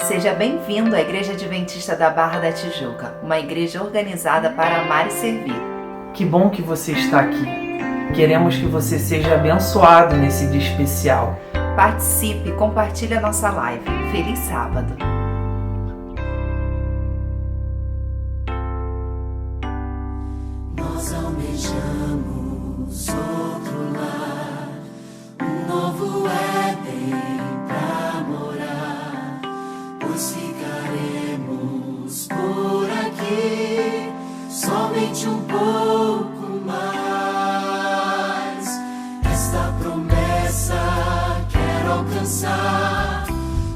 Seja bem-vindo à Igreja Adventista da Barra da Tijuca, uma igreja organizada para amar e servir. Que bom que você está aqui. Queremos que você seja abençoado nesse dia especial. Participe e compartilhe a nossa live. Feliz sábado! Nós almejamos outro lar, um novo Éden pra morar, pois ficaremos por aqui somente um pouco mais. Esta promessa quero alcançar,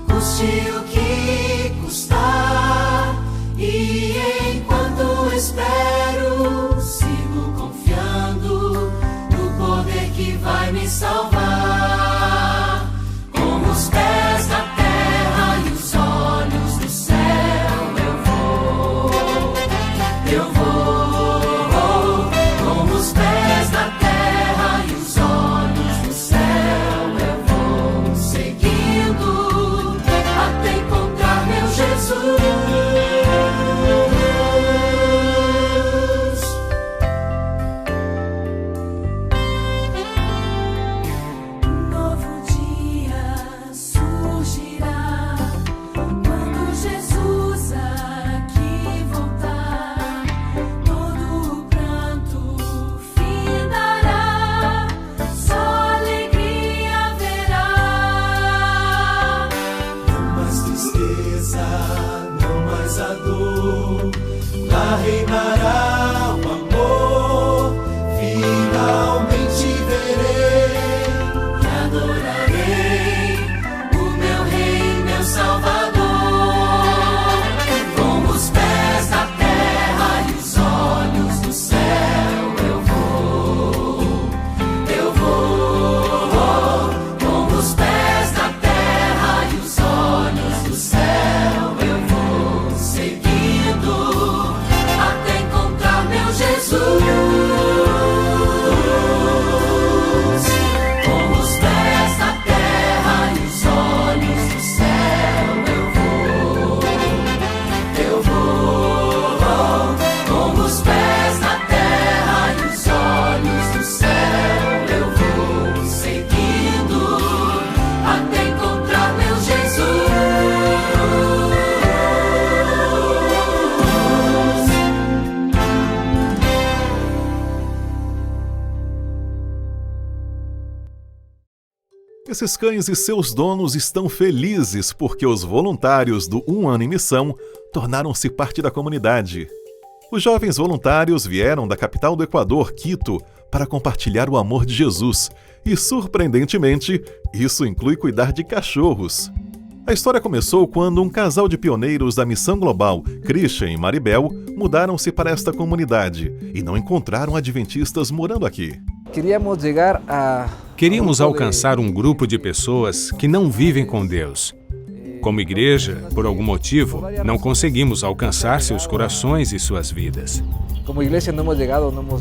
custe o que custar, e enquanto espero, sigo confiando no poder que vai me salvar. Com os pés na terra e os olhos no céu, eu vou. Com os pés na terra e os olhos no céu, eu vou seguindo até encontrar meu Jesus. Lá reinará o amor, finalmente verei e adorarei o meu Rei, meu Salvador. Com os pés na terra e os olhos no céu, eu vou. Com os pés na terra e os olhos no céu, eu vou seguindo até encontrar meu Jesus. Com os pés na terra e os olhos no céu, eu vou. Com os pés na terra e os olhos no céu, eu vou seguindo até encontrar meu Jesus. Esses cães e seus donos estão felizes porque os voluntários do Um Ano em Missão tornaram-se parte da comunidade. Os jovens voluntários vieram da capital do Equador, Quito, para compartilhar o amor de Jesus e, surpreendentemente, isso inclui cuidar de cachorros. A história começou quando um casal de pioneiros da Missão Global, Christian e Maribel, mudaram-se para esta comunidade e não encontraram adventistas morando aqui. Queríamos alcançar um grupo de pessoas que não vivem com Deus. Como igreja, por algum motivo, não conseguimos alcançar seus corações e suas vidas. Como igreja não hemos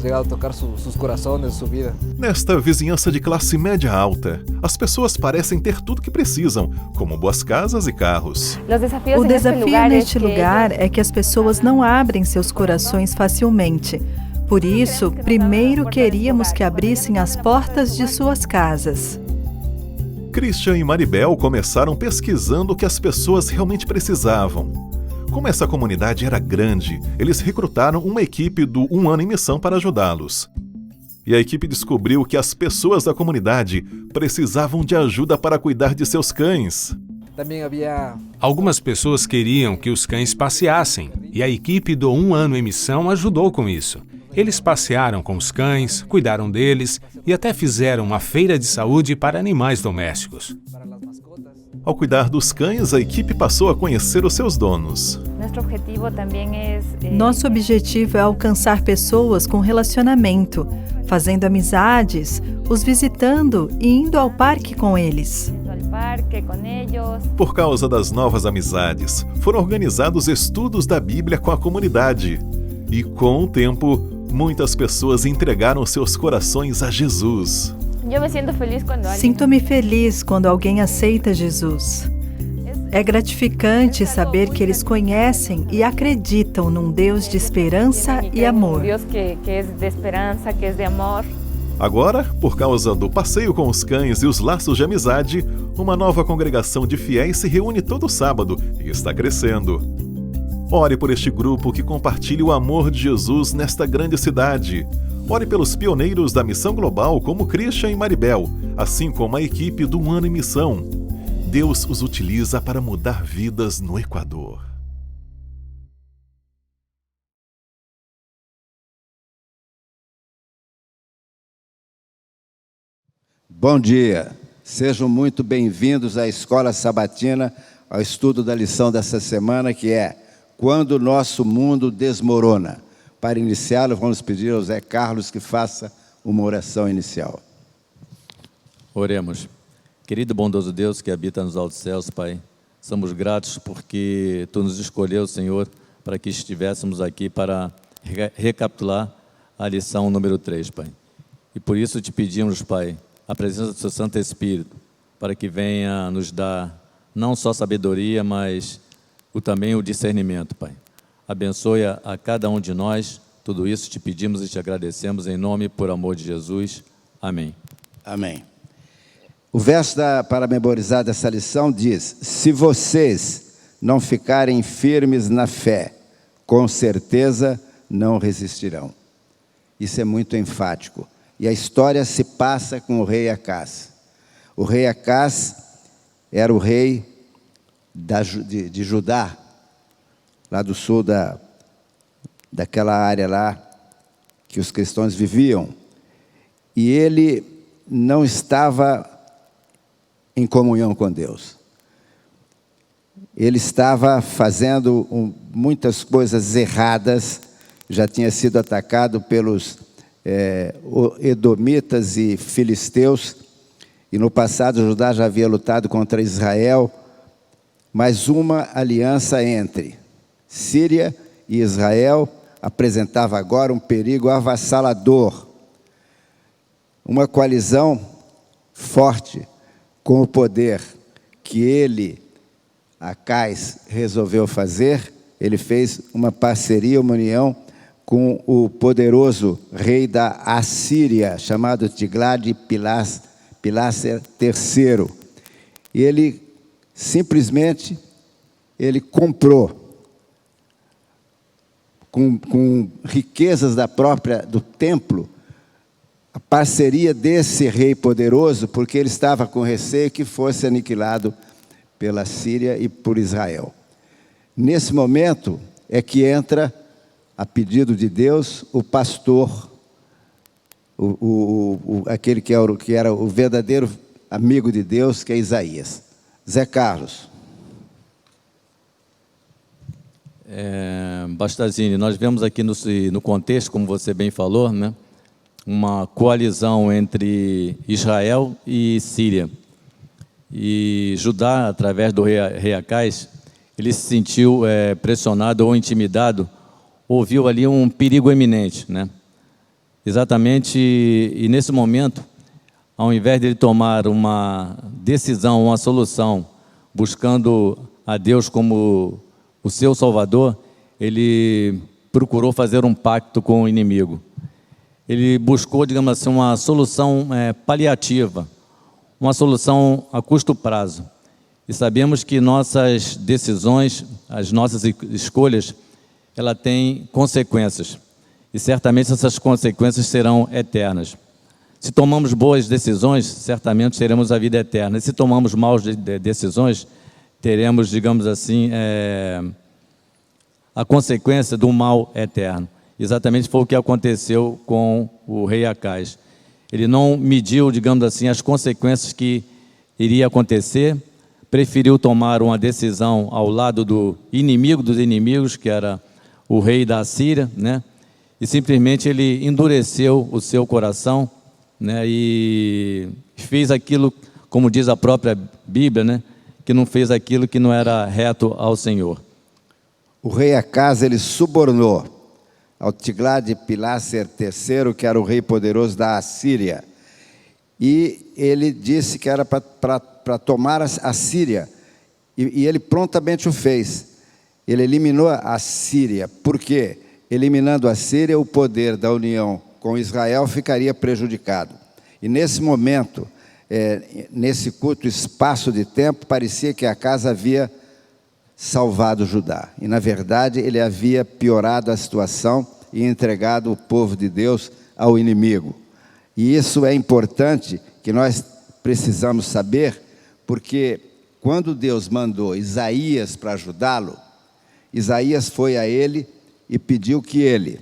llegado a tocar seus corações, sua vida. Nesta vizinhança de classe média alta, as pessoas parecem ter tudo que precisam, como boas casas e carros. O desafio neste lugar é que as pessoas não abrem seus corações facilmente. Por isso, primeiro queríamos que abrissem as portas de suas casas. Christian e Maribel começaram pesquisando o que as pessoas realmente precisavam. Como essa comunidade era grande, eles recrutaram uma equipe do Um Ano em Missão para ajudá-los. E a equipe descobriu que as pessoas da comunidade precisavam de ajuda para cuidar de seus cães. Algumas pessoas queriam que os cães passeassem, e a equipe do Um Ano em Missão ajudou com isso. Eles passearam com os cães, cuidaram deles e até fizeram uma feira de saúde para animais domésticos. Ao cuidar dos cães, a equipe passou a conhecer os seus donos. Nosso objetivo é alcançar pessoas com relacionamento, fazendo amizades, os visitando e indo ao parque com eles. Por causa das novas amizades, foram organizados estudos da Bíblia com a comunidade. E com o tempo, muitas pessoas entregaram seus corações a Jesus. Sinto-me feliz quando alguém aceita Jesus. É gratificante saber que eles conhecem e acreditam num Deus de esperança e amor. Deus que é de esperança, que é de amor. Agora, por causa do passeio com os cães e os laços de amizade, uma nova congregação de fiéis se reúne todo sábado e está crescendo. Ore por este grupo que compartilha o amor de Jesus nesta grande cidade. Ore pelos pioneiros da Missão Global como Christian e Maribel, assim como a equipe do Um Ano em Missão. Deus os utiliza para mudar vidas no Equador. Bom dia, sejam muito bem-vindos à Escola Sabatina, ao estudo da lição dessa semana, que é Quando o Nosso Mundo Desmorona. Para iniciá-lo, vamos pedir ao Zé Carlos que faça uma oração inicial. Oremos. Querido e bondoso Deus que habita nos altos céus, Pai, somos gratos porque Tu nos escolheu, Senhor, para que estivéssemos aqui para recapitular a lição número 3, Pai. E por isso te pedimos, Pai, a presença do Seu Santo Espírito, para que venha nos dar não só sabedoria, mas também o discernimento, Pai. Abençoe a cada um de nós, tudo isso te pedimos e te agradecemos em nome e por amor de Jesus. Amém. Amém. O verso para memorizar dessa lição diz: se vocês não ficarem firmes na fé, com certeza não resistirão. Isso é muito enfático. E a história se passa com o rei Acaz. O rei Acaz era o rei de Judá, lá do sul daquela área lá que os cristãos viviam. E ele não estava em comunhão com Deus. Ele estava fazendo muitas coisas erradas, já tinha sido atacado pelos edomitas e filisteus, e no passado Judá já havia lutado contra Israel, mas uma aliança entre Síria e Israel apresentava agora um perigo avassalador, uma coalizão forte com o poder que ele, Acaz, resolveu fazer. Ele fez uma parceria, uma união com o poderoso rei da Assíria, chamado Tiglat-Pileser III. E ele simplesmente comprou, com riquezas do templo, a parceria desse rei poderoso, porque ele estava com receio que fosse aniquilado pela Síria e por Israel. Nesse momento é que entra, a pedido de Deus, o pastor, aquele que era o verdadeiro amigo de Deus, que é Isaías. Zé Carlos. Bastazini, nós vemos aqui no contexto, como você bem falou, né, uma coalizão entre Israel e Síria. E Judá, através do rei Acaz, ele se sentiu pressionado ou intimidado, ouviu ali um perigo iminente, né? Exatamente, e nesse momento, ao invés de ele tomar uma decisão, uma solução, buscando a Deus como o seu Salvador, ele procurou fazer um pacto com o inimigo. Ele buscou, digamos assim, uma solução paliativa, uma solução a curto prazo. E sabemos que nossas decisões, as nossas escolhas, ela tem consequências. E certamente essas consequências serão eternas. Se tomamos boas decisões, certamente teremos a vida eterna. E se tomamos maus decisões, teremos, digamos assim, a consequência do mal eterno. Exatamente foi o que aconteceu com o rei Acaz. Ele não mediu, digamos assim, as consequências que iria acontecer, preferiu tomar uma decisão ao lado do inimigo dos inimigos, que era o rei da Síria, né? E simplesmente ele endureceu o seu coração, né? E fez aquilo, como diz a própria Bíblia, né? Que não fez aquilo que não era reto ao Senhor. O rei Acaz, ele subornou ao Tiglat-Pileser III, que era o rei poderoso da Assíria. E ele disse que era para tomar a Síria. E ele prontamente o fez. Ele eliminou a Síria. Por quê? Eliminando a Síria, o poder da união com Israel ficaria prejudicado. E nesse momento, nesse curto espaço de tempo, parecia que Acaz havia salvado Judá. E, na verdade, ele havia piorado a situação e entregado o povo de Deus ao inimigo. E isso é importante, que nós precisamos saber, porque quando Deus mandou Isaías para ajudá-lo, Isaías foi a ele e pediu que ele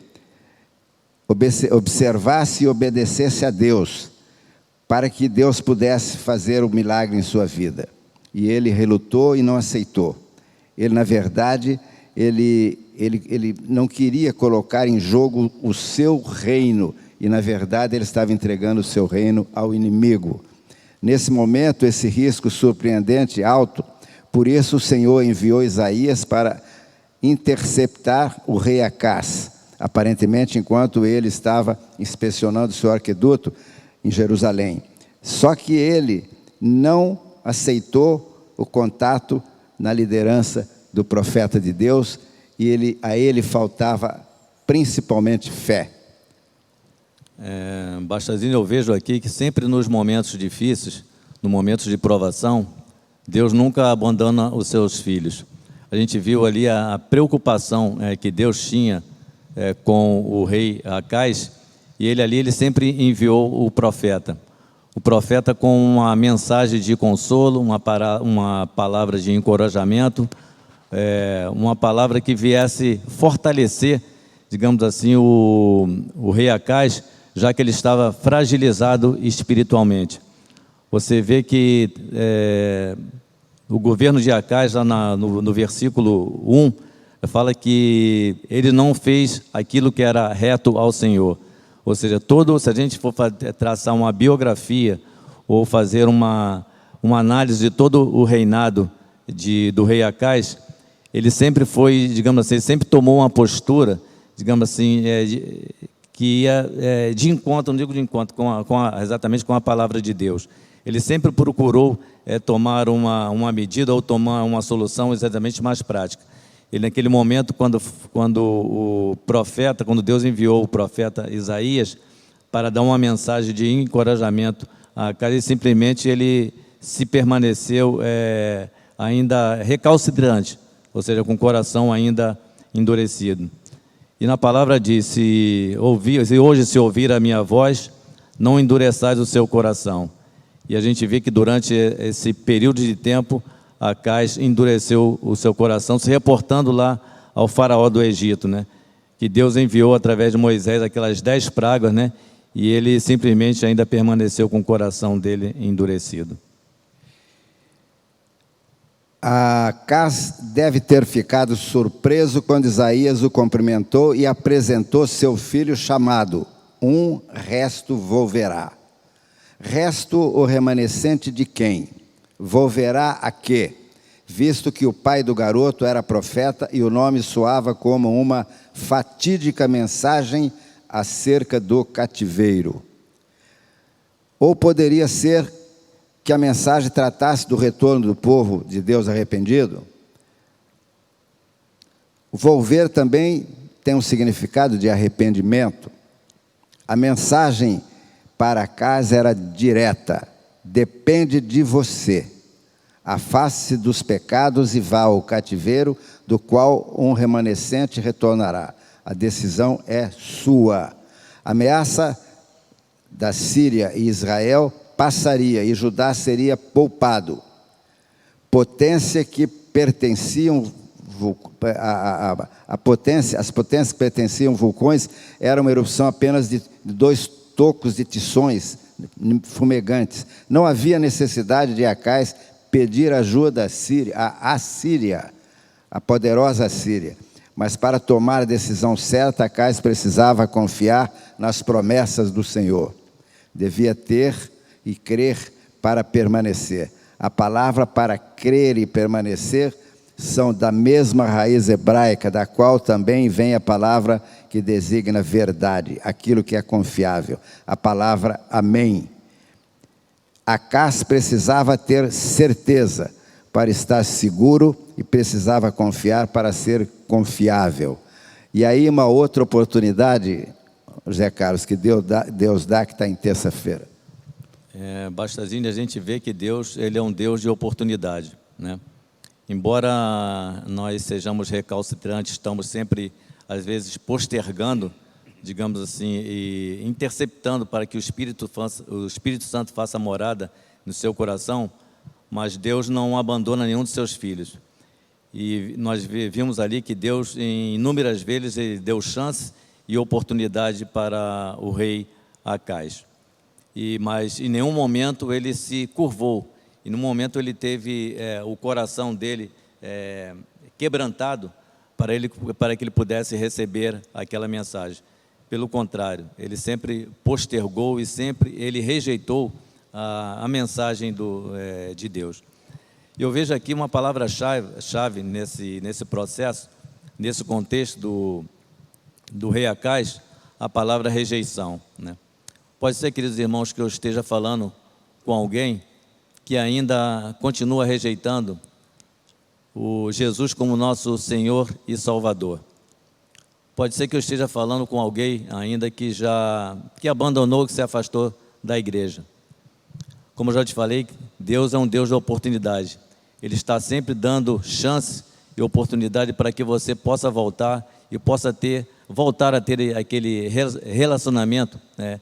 observasse e obedecesse a Deus, para que Deus pudesse fazer o milagre em sua vida. E ele relutou e não aceitou. Ele, na verdade, ele não queria colocar em jogo o seu reino, e, na verdade, ele estava entregando o seu reino ao inimigo. Nesse momento, esse risco surpreendente, alto, por isso o Senhor enviou Isaías para interceptar o rei Acaz, aparentemente enquanto ele estava inspecionando o seu arqueduto em Jerusalém. Só que ele não aceitou o contato na liderança do profeta de Deus, e a ele faltava principalmente fé. Bastazinho, eu vejo aqui que sempre nos momentos difíceis, nos momentos de provação, Deus nunca abandona os seus filhos. A gente viu ali a preocupação que Deus tinha com o rei Acaz, e ele sempre enviou o profeta com uma mensagem de consolo, uma palavra de encorajamento, uma palavra que viesse fortalecer, digamos assim, o rei Acaz, já que ele estava fragilizado espiritualmente. Você vê que o governo de Acaz, lá no versículo 1, fala que ele não fez aquilo que era reto ao Senhor. Ou seja, se a gente for traçar uma biografia ou fazer uma análise de todo o reinado do rei Acaz, ele sempre foi, digamos assim, sempre tomou uma postura, digamos assim, que ia de encontro, não digo de encontro, exatamente com a palavra de Deus. Ele sempre procurou tomar uma medida ou tomar uma solução exatamente mais prática. Ele, naquele momento, quando Deus enviou o profeta Isaías para dar uma mensagem de encorajamento a Acaz, simplesmente ele se permaneceu ainda recalcitrante, ou seja, com o coração ainda endurecido. E na palavra diz, se hoje ouvir a minha voz, não endureçais o seu coração. E a gente vê que durante esse período de tempo, Acaz endureceu o seu coração, se reportando lá ao faraó do Egito, né? Que Deus enviou através de Moisés aquelas 10 pragas, né? E ele simplesmente ainda permaneceu com o coração dele endurecido. Acaz deve ter ficado surpreso quando Isaías o cumprimentou e apresentou seu filho chamado, um resto volverá. Resto o remanescente de quem? Volverá a quê? Visto que o pai do garoto era profeta e o nome soava como uma fatídica mensagem acerca do cativeiro. Ou poderia ser que a mensagem tratasse do retorno do povo de Deus arrependido? O volver também tem um significado de arrependimento. A mensagem para Acaz era direta: depende de você. Afaste-se dos pecados e vá ao cativeiro, do qual um remanescente retornará. A decisão é sua. A ameaça da Síria e Israel passaria e Judá seria poupado. Potência que pertenciam as potências que pertenciam vulcões eram uma erupção apenas de 2 tocos de tições fumegantes. Não havia necessidade de Acaz pedir ajuda à Síria, a poderosa Síria. Mas para tomar a decisão certa, Acaz precisava confiar nas promessas do Senhor. Devia ter e crer para permanecer. A palavra para crer e permanecer são da mesma raiz hebraica, da qual também vem a palavra que designa verdade, aquilo que é confiável, a palavra amém. Acaz precisava ter certeza, para estar seguro e precisava confiar para ser confiável. E aí uma outra oportunidade, José Carlos, que Deus dá, que está em terça-feira. Bastazinho, a gente vê que Deus, ele é um Deus de oportunidade, né? Embora nós sejamos recalcitrantes, estamos sempre, às vezes, postergando, digamos assim, e interceptando para que o Espírito Santo faça morada no seu coração, mas Deus não abandona nenhum de seus filhos. E nós vimos ali que Deus, em inúmeras vezes, ele deu chance e oportunidade para o rei Acais. Mas em nenhum momento ele se curvou, e no momento ele teve o coração dele quebrantado para que ele pudesse receber aquela mensagem. Pelo contrário, ele sempre postergou e sempre ele rejeitou a mensagem de Deus. Eu vejo aqui uma palavra-chave nesse processo, nesse contexto do rei Acais, a palavra rejeição, né? Pode ser, queridos irmãos, que eu esteja falando com alguém que ainda continua rejeitando o Jesus como nosso Senhor e Salvador. Pode ser que eu esteja falando com alguém ainda que abandonou, que se afastou da igreja. Como eu já te falei, Deus é um Deus de oportunidade. Ele está sempre dando chance e oportunidade para que você possa voltar e possa voltar a ter aquele relacionamento, né,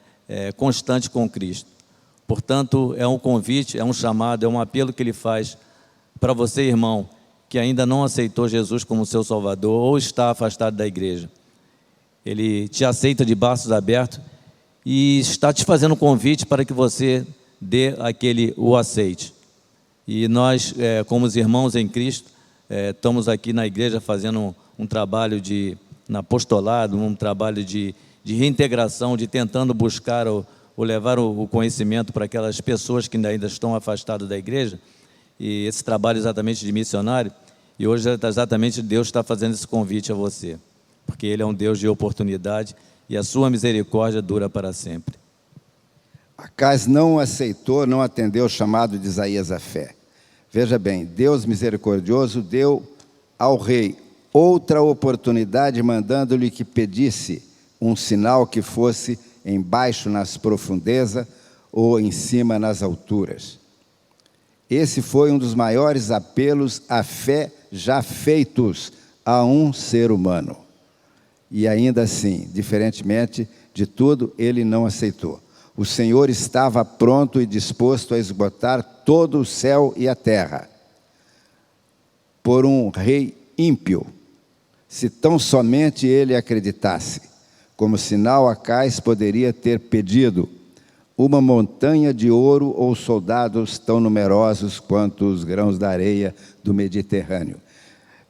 constante com Cristo. Portanto, é um convite, é um chamado, é um apelo que Ele faz para você, irmão, que ainda não aceitou Jesus como seu Salvador ou está afastado da igreja. Ele te aceita de braços abertos e está te fazendo um convite para que você dê o aceite. E nós, como os irmãos em Cristo, estamos aqui na igreja fazendo um trabalho na apostolado, um trabalho de reintegração, de tentando buscar ou levar o conhecimento para aquelas pessoas que ainda estão afastadas da igreja, e esse trabalho exatamente de missionário, e hoje exatamente Deus está fazendo esse convite a você, porque Ele é um Deus de oportunidade e a sua misericórdia dura para sempre. Acais não aceitou, não atendeu o chamado de Isaías à fé. Veja bem, Deus misericordioso deu ao rei outra oportunidade, mandando-lhe que pedisse um sinal que fosse embaixo nas profundezas ou em cima nas alturas. Esse foi um dos maiores apelos à fé já feitos a um ser humano. E ainda assim, diferentemente de tudo, ele não aceitou. O Senhor estava pronto e disposto a esgotar todo o céu e a terra por um rei ímpio, se tão somente ele acreditasse. Como sinal, Acais poderia ter pedido uma montanha de ouro ou soldados tão numerosos quanto os grãos da areia do Mediterrâneo.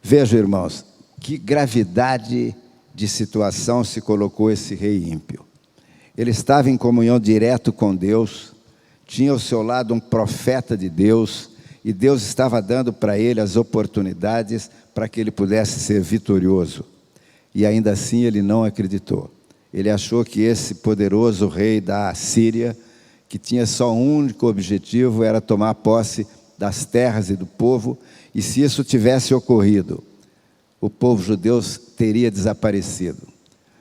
Vejam, irmãos, que gravidade de situação se colocou esse rei ímpio. Ele estava em comunhão direto com Deus, tinha ao seu lado um profeta de Deus, e Deus estava dando para ele as oportunidades para que ele pudesse ser vitorioso. E ainda assim ele não acreditou. Ele achou que esse poderoso rei da Síria, que tinha só um único objetivo, era tomar posse das terras e do povo, e se isso tivesse ocorrido, o povo judeu teria desaparecido.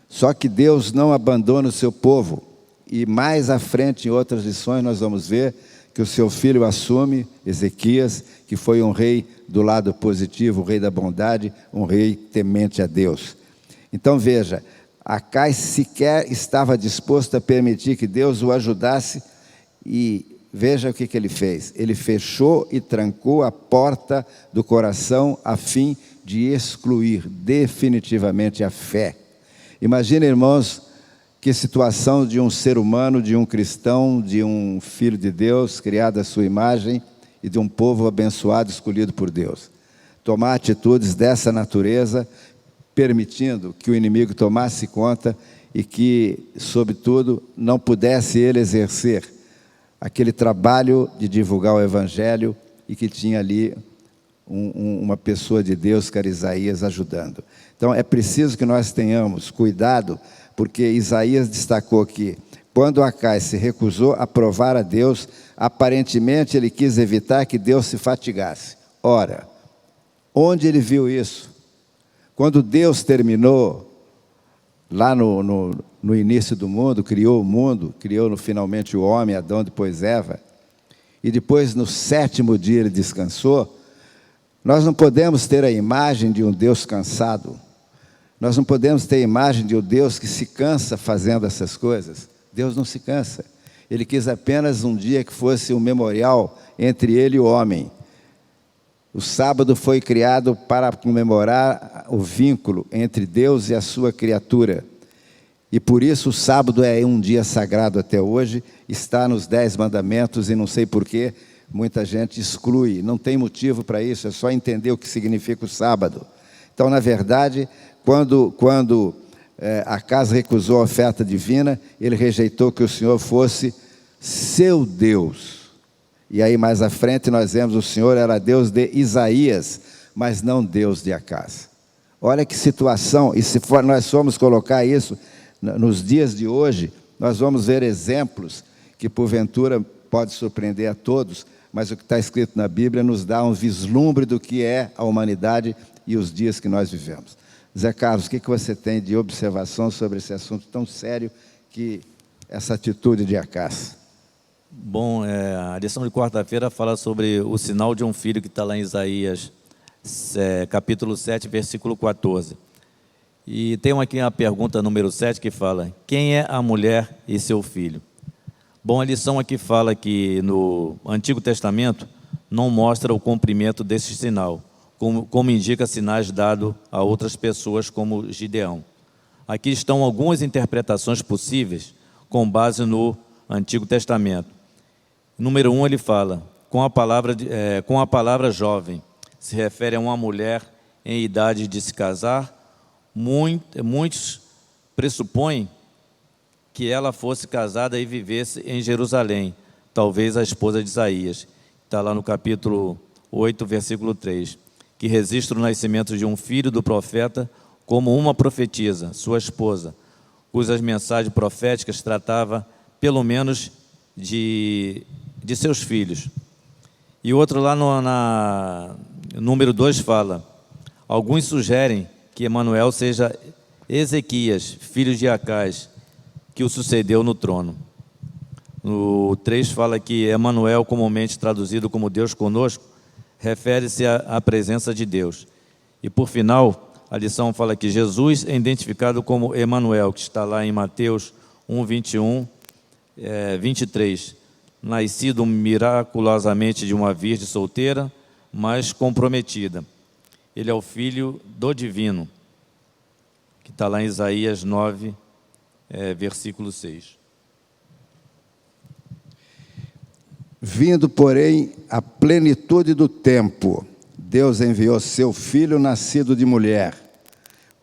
Só que Deus não abandona o seu povo, e mais à frente, em outras lições, nós vamos ver que o seu filho assume, Ezequias, que foi um rei do lado positivo, um rei da bondade, um rei temente a Deus. Então veja, Acais sequer estava disposto a permitir que Deus o ajudasse, e veja o que ele fez. Ele fechou e trancou a porta do coração a fim de excluir definitivamente a fé. Imagina, irmãos, que situação de um ser humano, de um cristão, de um filho de Deus, criado à sua imagem, e de um povo abençoado, escolhido por Deus. Tomar atitudes dessa natureza, permitindo que o inimigo tomasse conta e que, sobretudo, não pudesse ele exercer aquele trabalho de divulgar o Evangelho, e que tinha ali uma pessoa de Deus, que era Isaías, ajudando. Então é preciso que nós tenhamos cuidado, porque Isaías destacou que quando Acais se recusou a provar a Deus, aparentemente ele quis evitar que Deus se fatigasse, Ora, onde ele viu isso? Quando Deus terminou, lá no início do mundo, criou o mundo, criou finalmente o homem, Adão, depois Eva, e depois no 7º dia ele descansou. Nós não podemos ter a imagem de um Deus cansado. Nós não podemos ter a imagem de um Deus que se cansa fazendo essas coisas. Deus não se cansa. Ele quis apenas um dia que fosse um memorial entre ele e o homem. O sábado foi criado para comemorar o vínculo entre Deus e a sua criatura. E por isso o sábado é um dia sagrado até hoje, está nos 10 mandamentos e não sei porquê, muita gente exclui. Não tem motivo para isso, é só entender o que significa o sábado. Então, na verdade, quando Acaz recusou a oferta divina, ele rejeitou que o Senhor fosse seu Deus. E aí mais à frente nós vemos o Senhor era Deus de Isaías, mas não Deus de Acaz. Olha que situação, e se nós formos colocar isso nos dias de hoje, nós vamos ver exemplos que porventura pode surpreender a todos, mas o que está escrito na Bíblia nos dá um vislumbre do que é a humanidade e os dias que nós vivemos. Zé Carlos, o que você tem de observação sobre esse assunto tão sério que essa atitude de Acaz? Bom, a lição de quarta-feira fala sobre o sinal de um filho que está lá em Isaías, capítulo 7, versículo 14. E tem aqui a pergunta número 7 que fala: quem é a mulher e seu filho? Bom, a lição aqui fala que no Antigo Testamento não mostra o cumprimento desse sinal, como indica sinais dados a outras pessoas como Gideão. Aqui estão algumas interpretações possíveis com base no Antigo Testamento. Número 1, ele fala, com a palavra jovem, se refere a uma mulher em idade de se casar. Muitos pressupõem que ela fosse casada e vivesse em Jerusalém, talvez a esposa de Isaías. Está lá no capítulo 8, versículo 3, que registra o nascimento de um filho do profeta como uma profetisa, sua esposa, cujas mensagens proféticas tratava pelo menos de seus filhos. E outro lá no número 2 fala: alguns sugerem que Emanuel seja Ezequias, filho de Acaz, que o sucedeu no trono. No 3 fala que Emanuel, comumente traduzido como Deus conosco, refere-se à presença de Deus. E por final, a lição fala que Jesus é identificado como Emanuel, que está lá em Mateus 1, 21, 23. Nascido miraculosamente de uma virgem solteira, mas comprometida. Ele é o Filho do Divino, que está lá em Isaías 9, versículo 6. Vindo, porém, a plenitude do tempo, Deus enviou seu Filho nascido de mulher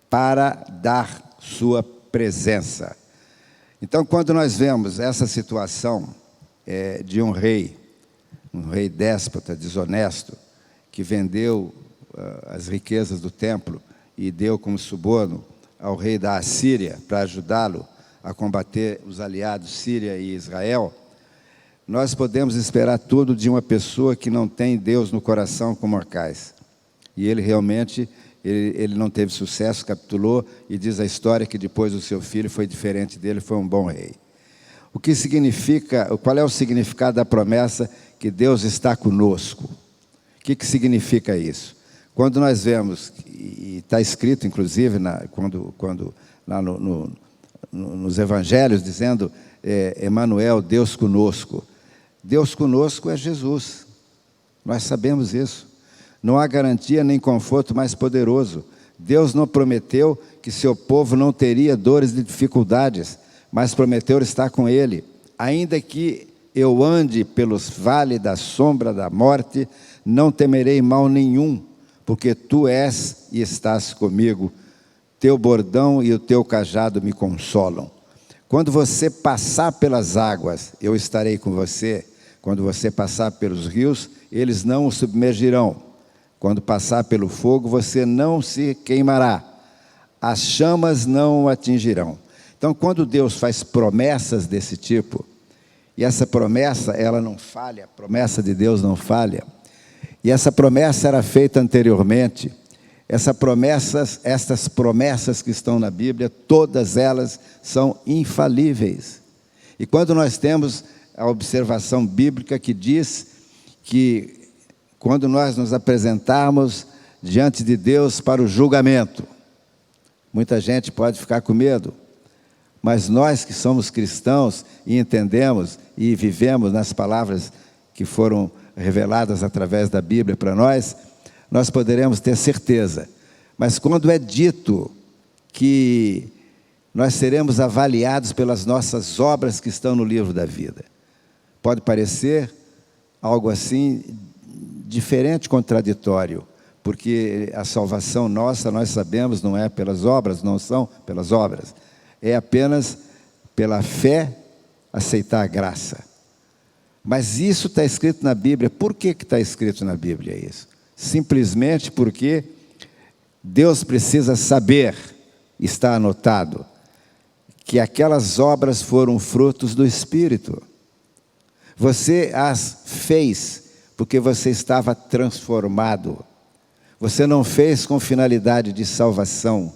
para dar sua presença. Então, quando nós vemos essa situação de um rei déspota, desonesto, que vendeu as riquezas do templo e deu como suborno ao rei da Assíria para ajudá-lo a combater os aliados Síria e Israel, nós podemos esperar tudo de uma pessoa que não tem Deus no coração como Acaz. E ele realmente, ele não teve sucesso, capitulou, e diz a história que depois o seu filho foi diferente dele, foi um bom rei. O que significa, qual é o significado da promessa que Deus está conosco? O que significa isso? Quando nós vemos, e está escrito inclusive lá nos evangelhos, dizendo Emanuel, Deus conosco. Deus conosco é Jesus, nós sabemos isso. Não há garantia nem conforto mais poderoso. Deus não prometeu que seu povo não teria dores e dificuldades, mas prometeu estar com ele. Ainda que eu ande pelos vales da sombra da morte, não temerei mal nenhum, porque tu és e estás comigo. Teu bordão e o teu cajado me consolam. Quando você passar pelas águas, eu estarei com você. Quando você passar pelos rios, eles não o submergirão. Quando passar pelo fogo, você não se queimará. As chamas não o atingirão. Então, quando Deus faz promessas desse tipo, e essa promessa, ela não falha, a promessa de Deus não falha, E essa promessa era feita anteriormente. Estas promessas que estão na Bíblia, todas elas são infalíveis. E quando nós temos a observação bíblica que diz que quando nós nos apresentarmos diante de Deus para o julgamento, muita gente pode ficar com medo, mas nós que somos cristãos e entendemos e vivemos nas palavras que foram reveladas através da Bíblia para nós, nós poderemos ter certeza. Mas quando é dito que nós seremos avaliados pelas nossas obras que estão no livro da vida, pode parecer algo assim diferente, contraditório, porque a salvação nossa, nós sabemos, não é pelas obras, não são pelas obras, é apenas pela fé aceitar a graça. Mas isso está escrito na Bíblia. Por que está escrito na Bíblia isso? Simplesmente porque Deus precisa saber, está anotado, que aquelas obras foram frutos do Espírito. Você as fez porque você estava transformado. Você não fez com finalidade de salvação.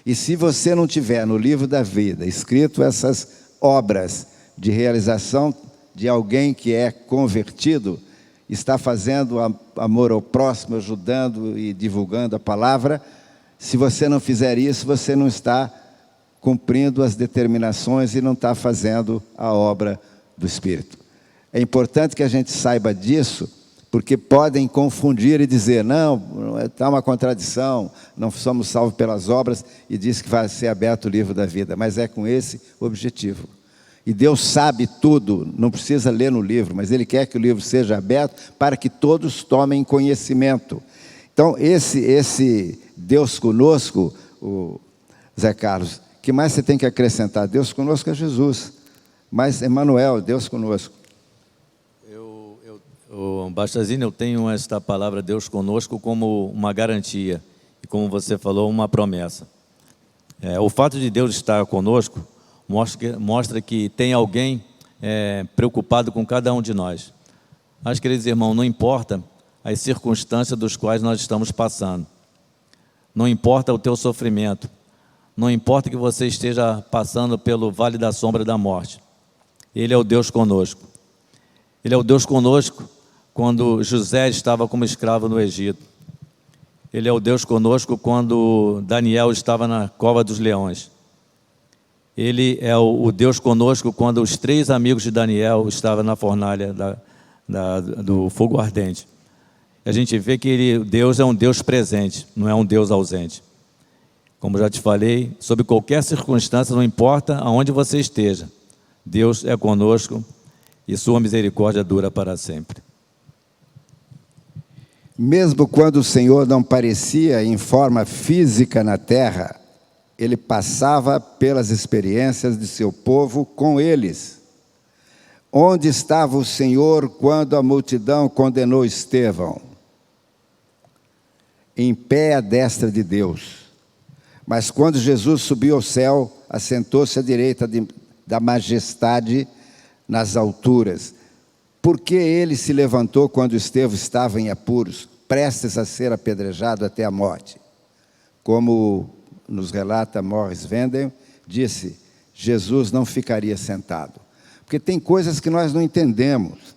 E se você não tiver no livro da vida escrito essas obras de realização de alguém que é convertido, está fazendo amor ao próximo, ajudando e divulgando a palavra, se você não fizer isso, você não está cumprindo as determinações e não está fazendo a obra do Espírito. É importante que a gente saiba disso, porque podem confundir e dizer, não, está uma contradição, não somos salvos pelas obras, e diz que vai ser aberto o livro da vida, mas é com esse objetivo. E Deus sabe tudo, não precisa ler no livro, mas Ele quer que o livro seja aberto para que todos tomem conhecimento. Então, esse Deus conosco, o Zé Carlos, o que mais você tem que acrescentar? Deus conosco é Jesus, mas Emmanuel, Deus conosco. Bastazini, eu tenho esta palavra Deus conosco como uma garantia, e como você falou, uma promessa. O fato de Deus estar conosco mostra que tem alguém preocupado com cada um de nós. Mas, queridos irmãos, não importa as circunstâncias dos quais nós estamos passando, não importa o teu sofrimento, não importa que você esteja passando pelo vale da sombra da morte, Ele é o Deus conosco. Ele é o Deus conosco quando José estava como escravo no Egito. Ele é o Deus conosco quando Daniel estava na cova dos leões. Ele é o Deus conosco quando os 3 amigos de Daniel estavam na fornalha do fogo ardente. A gente vê que Deus é um Deus presente, não é um Deus ausente. Como já te falei, sob qualquer circunstância, não importa aonde você esteja, Deus é conosco e sua misericórdia dura para sempre. Mesmo quando o Senhor não parecia em forma física na terra, Ele passava pelas experiências de seu povo com eles. Onde estava o Senhor quando a multidão condenou Estevão? Em pé à destra de Deus. Mas quando Jesus subiu ao céu, assentou-se à direita da majestade nas alturas. Por que ele se levantou quando Estevão estava em apuros, prestes a ser apedrejado até a morte? Como nos relata Morris Venden, disse, Jesus não ficaria sentado. Porque tem coisas que nós não entendemos.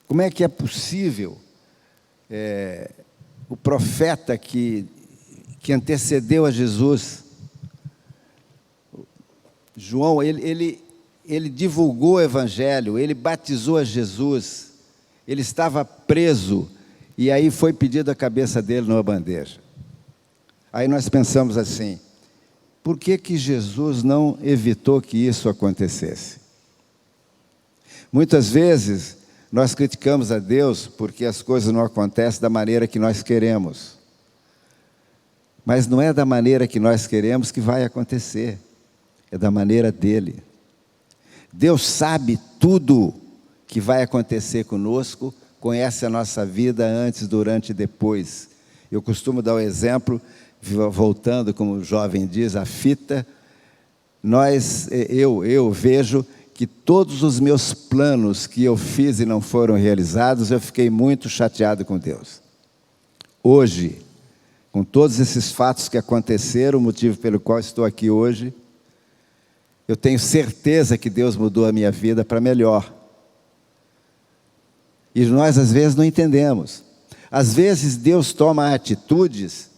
Como é que é possível o profeta que antecedeu a Jesus, João, ele divulgou o Evangelho, ele batizou a Jesus, ele estava preso, e aí foi pedido a cabeça dele numa bandeja. Aí nós pensamos assim, por que Jesus não evitou que isso acontecesse? Muitas vezes nós criticamos a Deus porque as coisas não acontecem da maneira que nós queremos. Mas não é da maneira que nós queremos que vai acontecer, é da maneira dele. Deus sabe tudo que vai acontecer conosco, conhece a nossa vida antes, durante e depois. Eu costumo dar o exemplo, voltando, como o jovem diz, a fita. Eu vejo que todos os meus planos que eu fiz e não foram realizados, eu fiquei muito chateado com Deus. Hoje, com todos esses fatos que aconteceram, o motivo pelo qual estou aqui hoje, eu tenho certeza que Deus mudou a minha vida para melhor. E nós, às vezes, não entendemos. Às vezes, Deus toma atitudes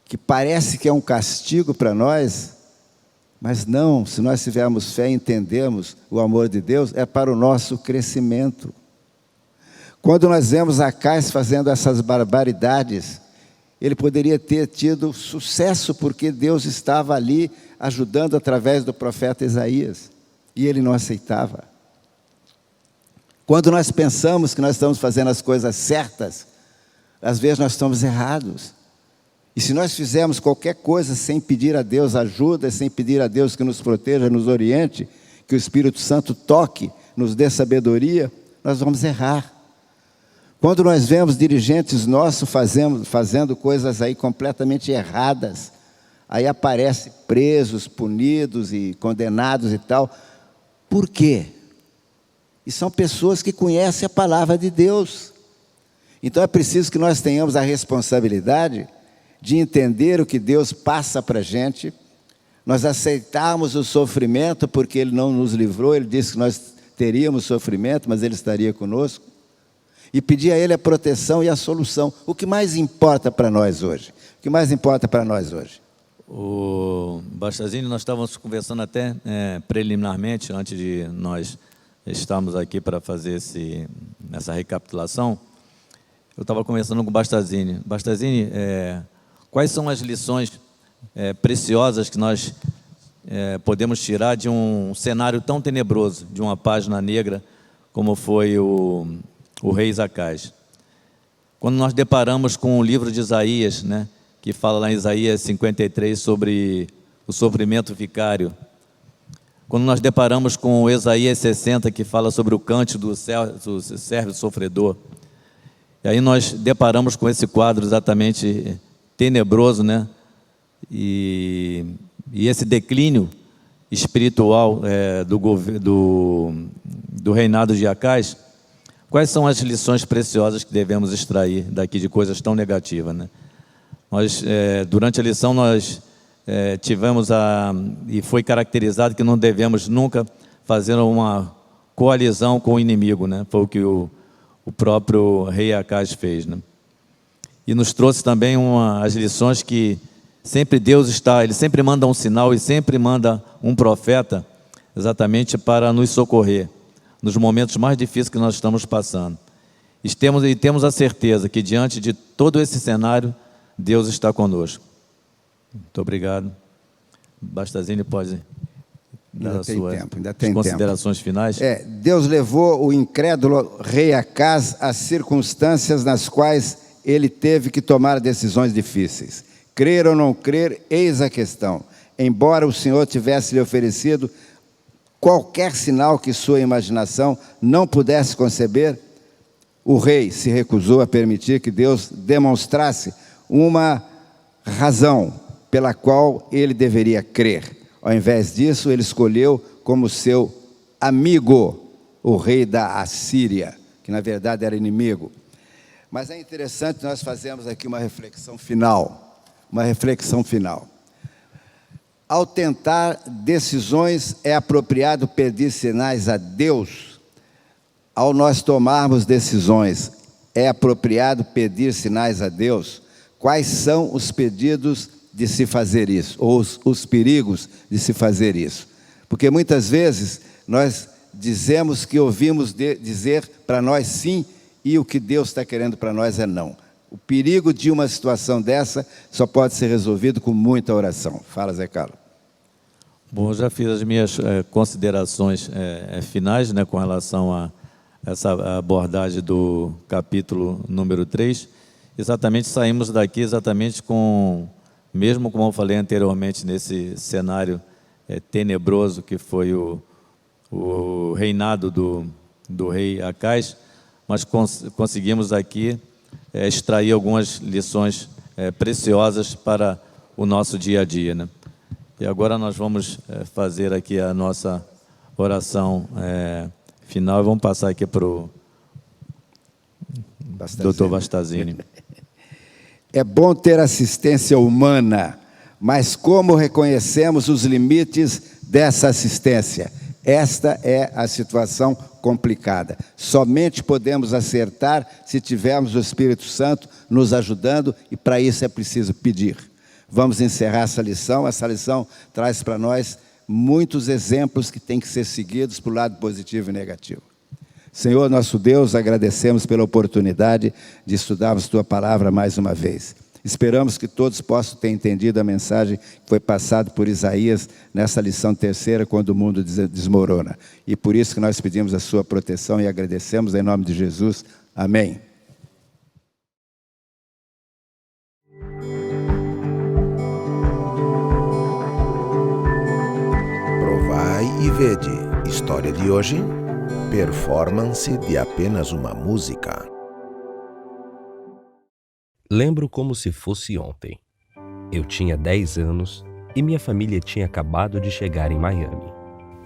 que parece que é um castigo para nós, mas não, se nós tivermos fé e entendermos o amor de Deus, é para o nosso crescimento. Quando nós vemos Acais fazendo essas barbaridades, ele poderia ter tido sucesso, porque Deus estava ali ajudando através do profeta Isaías, e ele não aceitava. Quando nós pensamos que nós estamos fazendo as coisas certas, às vezes nós estamos errados. E se nós fizermos qualquer coisa sem pedir a Deus ajuda, sem pedir a Deus que nos proteja, nos oriente, que o Espírito Santo toque, nos dê sabedoria, nós vamos errar. Quando nós vemos dirigentes nossos fazendo coisas aí completamente erradas, aí aparecem presos, punidos e condenados e tal. Por quê? E são pessoas que conhecem a palavra de Deus. Então é preciso que nós tenhamos a responsabilidade de entender o que Deus passa para a gente, nós aceitarmos o sofrimento, porque Ele não nos livrou, Ele disse que nós teríamos sofrimento, mas Ele estaria conosco, e pedir a Ele a proteção e a solução. O que mais importa para nós hoje? O que mais importa para nós hoje? O Bastazini, nós estávamos conversando até preliminarmente, antes de nós estarmos aqui para fazer essa recapitulação. Eu estava conversando com o Bastazini. Bastazini, quais são as lições preciosas que nós podemos tirar de um cenário tão tenebroso, de uma página negra, como foi o rei Acais? Quando nós deparamos com o livro de Isaías, né, que fala lá em Isaías 53 sobre o sofrimento vicário. Quando nós deparamos com o Isaías 60, que fala sobre o cântico do servo sofredor. E aí nós deparamos com esse quadro exatamente tenebroso, né? E esse declínio espiritual do reinado de Acais. Quais são as lições preciosas que devemos extrair daqui de coisas tão negativas, né? Nós, durante a lição, nós tivemos e foi caracterizado que não devemos nunca fazer uma coalizão com o inimigo, né? Foi o que o próprio rei Acais fez, né? E nos trouxe também as lições que sempre Deus ele sempre manda um sinal e sempre manda um profeta exatamente para nos socorrer nos momentos mais difíceis que nós estamos passando. E temos a certeza que diante de todo esse cenário, Deus está conosco. Muito obrigado. Bastazini pode dar as suas considerações finais. Deus levou o incrédulo rei Acais às circunstâncias nas quais ele teve que tomar decisões difíceis. Crer ou não crer, eis a questão. Embora o Senhor tivesse lhe oferecido qualquer sinal que sua imaginação não pudesse conceber, o rei se recusou a permitir que Deus demonstrasse uma razão pela qual ele deveria crer. Ao invés disso, ele escolheu como seu amigo o rei da Assíria, que na verdade era inimigo. Mas é interessante nós fazermos aqui uma reflexão final. Ao tentar decisões, é apropriado pedir sinais a Deus. Ao nós tomarmos decisões, é apropriado pedir sinais a Deus. Quais são os pedidos de se fazer isso, ou os perigos de se fazer isso? Porque muitas vezes nós dizemos que ouvimos dizer para nós sim, e o que Deus está querendo para nós é não. O perigo de uma situação dessa só pode ser resolvido com muita oração. Fala, Zé Carlos. Bom, eu já fiz as minhas considerações finais, né, com relação a essa abordagem do capítulo número 3. Exatamente, saímos daqui exatamente mesmo como eu falei anteriormente, nesse cenário tenebroso que foi o reinado do rei Acais, mas conseguimos aqui extrair algumas lições preciosas para o nosso dia a dia, né? E agora nós vamos fazer aqui a nossa oração final. Vamos passar aqui para o Dr. Vastazini. É bom ter assistência humana, mas como reconhecemos os limites dessa assistência? Esta é a situação complicada. Somente podemos acertar se tivermos o Espírito Santo nos ajudando, e para isso é preciso pedir. Vamos encerrar essa lição. Essa lição traz para nós muitos exemplos que têm que ser seguidos para o lado positivo e negativo. Senhor, nosso Deus, agradecemos pela oportunidade de estudarmos Tua Palavra mais uma vez. Esperamos que todos possam ter entendido a mensagem que foi passada por Isaías nessa lição terceira, quando o mundo desmorona. E por isso que nós pedimos a Sua proteção e agradecemos em nome de Jesus. Amém. Provai e vede. História de hoje: performance de apenas uma música. Lembro como se fosse ontem. Eu tinha 10 anos e minha família tinha acabado de chegar em Miami.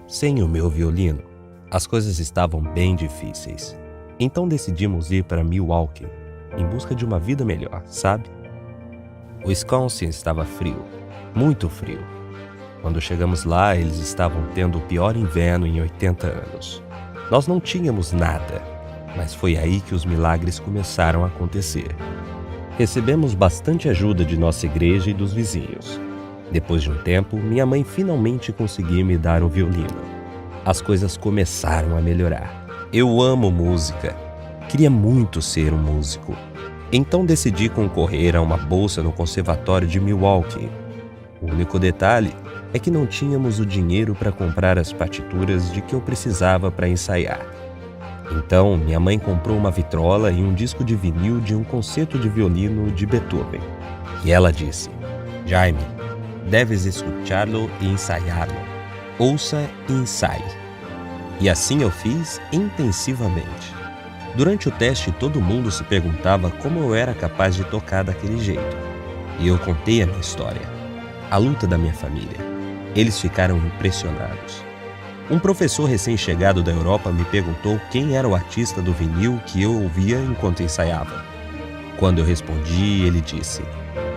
Sem o meu violino, as coisas estavam bem difíceis. Então decidimos ir para Milwaukee, em busca de uma vida melhor, sabe? O Wisconsin estava frio, muito frio. Quando chegamos lá, eles estavam tendo o pior inverno em 80 anos. Nós não tínhamos nada, mas foi aí que os milagres começaram a acontecer. Recebemos bastante ajuda de nossa igreja e dos vizinhos. Depois de um tempo, minha mãe finalmente conseguiu me dar um violino. As coisas começaram a melhorar. Eu amo música. Queria muito ser um músico. Então decidi concorrer a uma bolsa no Conservatório de Milwaukee. O único detalhe é que não tínhamos o dinheiro para comprar as partituras de que eu precisava para ensaiar. Então, minha mãe comprou uma vitrola e um disco de vinil de um concerto de violino de Beethoven. E ela disse: Jaime, deves escutá-lo e ensaiá-lo. Ouça e ensaie. E assim eu fiz intensivamente. Durante o teste, todo mundo se perguntava como eu era capaz de tocar daquele jeito. E eu contei a minha história, a luta da minha família. Eles ficaram impressionados. Um professor recém-chegado da Europa me perguntou quem era o artista do vinil que eu ouvia enquanto ensaiava. Quando eu respondi, ele disse: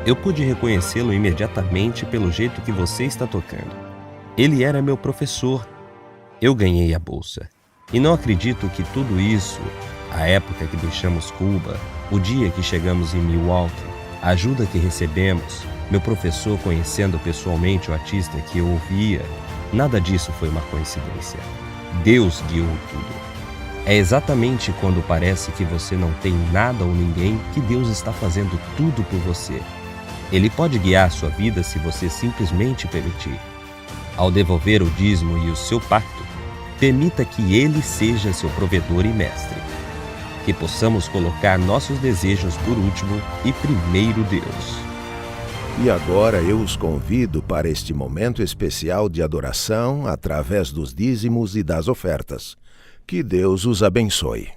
eu pude reconhecê-lo imediatamente pelo jeito que você está tocando. Ele era meu professor. Eu ganhei a bolsa. E não acredito que tudo isso, a época que deixamos Cuba, o dia que chegamos em Milwaukee, a ajuda que recebemos, meu professor conhecendo pessoalmente o artista que eu ouvia, nada disso foi uma coincidência. Deus guiou tudo. É exatamente quando parece que você não tem nada ou ninguém que Deus está fazendo tudo por você. Ele pode guiar sua vida se você simplesmente permitir. Ao devolver o dízimo e o seu pacto, permita que Ele seja seu provedor e mestre. Que possamos colocar nossos desejos por último e primeiro Deus. E agora eu os convido para este momento especial de adoração através dos dízimos e das ofertas. Que Deus os abençoe.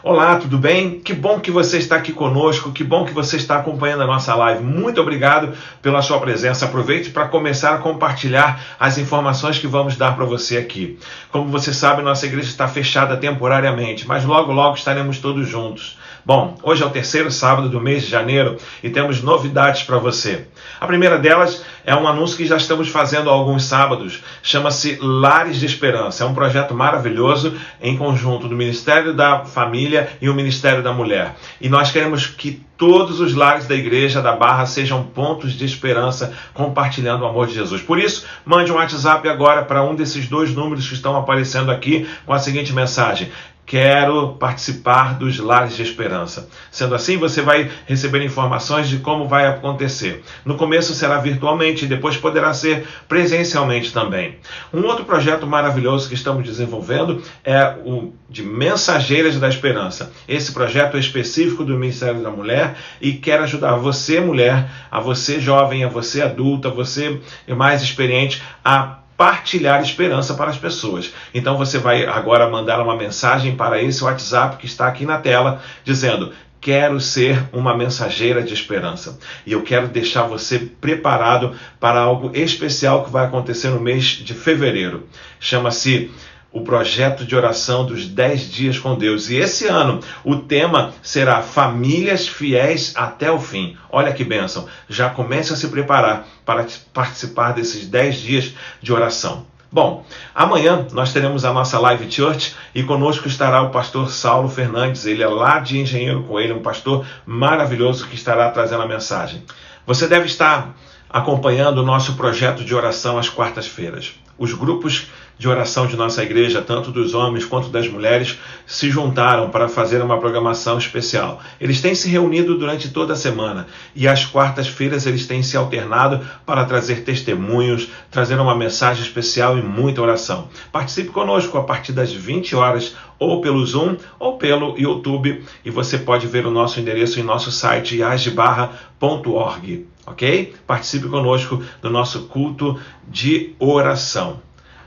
Olá, tudo bem? Que bom que você está aqui conosco, que bom que você está acompanhando a nossa live. Muito obrigado pela sua presença. Aproveite para começar a compartilhar as informações que vamos dar para você aqui. Como você sabe, nossa igreja está fechada temporariamente, mas logo, logo estaremos todos juntos. Bom, hoje é o terceiro sábado do mês de janeiro e temos novidades para você. A primeira delas é um anúncio que já estamos fazendo há alguns sábados. Chama-se Lares de Esperança. É um projeto maravilhoso em conjunto do Ministério da Família e o Ministério da Mulher. E nós queremos que todos os lares da Igreja da Barra sejam pontos de esperança, compartilhando o amor de Jesus. Por isso, mande um WhatsApp agora para um desses dois números que estão aparecendo aqui com a seguinte mensagem: quero participar dos Lares de Esperança. Sendo assim, você vai receber informações de como vai acontecer. No começo será virtualmente e depois poderá ser presencialmente também. Um outro projeto maravilhoso que estamos desenvolvendo é o de Mensageiras da Esperança. Esse projeto é específico do Ministério da Mulher e quer ajudar você, mulher, a você jovem, a você adulta, a você mais experiente, a partilhar esperança para as pessoas. Então você vai agora mandar uma mensagem para esse WhatsApp que está aqui na tela, dizendo: quero ser uma mensageira de esperança. E eu quero deixar você preparado para algo especial que vai acontecer no mês de fevereiro. Chama-se o projeto de oração dos 10 dias com Deus. E esse ano o tema será Famílias Fiéis até o Fim. Olha que bênção. Já comece a se preparar para participar desses 10 dias de oração. Bom, amanhã nós teremos a nossa Live Church e conosco estará o pastor Saulo Fernandes. Ele é lá de Engenheiro Coelho, um pastor maravilhoso que estará trazendo a mensagem. Você deve estar acompanhando o nosso projeto de oração às quartas-feiras. Os grupos de oração de nossa igreja, tanto dos homens quanto das mulheres, se juntaram para fazer uma programação especial. Eles têm se reunido durante toda a semana e às quartas-feiras eles têm se alternado para trazer testemunhos, trazer uma mensagem especial e muita oração. Participe conosco a partir das 20 horas, ou pelo Zoom ou pelo YouTube, e você pode ver o nosso endereço em nosso site iasdebarra.org, ok? Participe conosco do nosso culto de oração.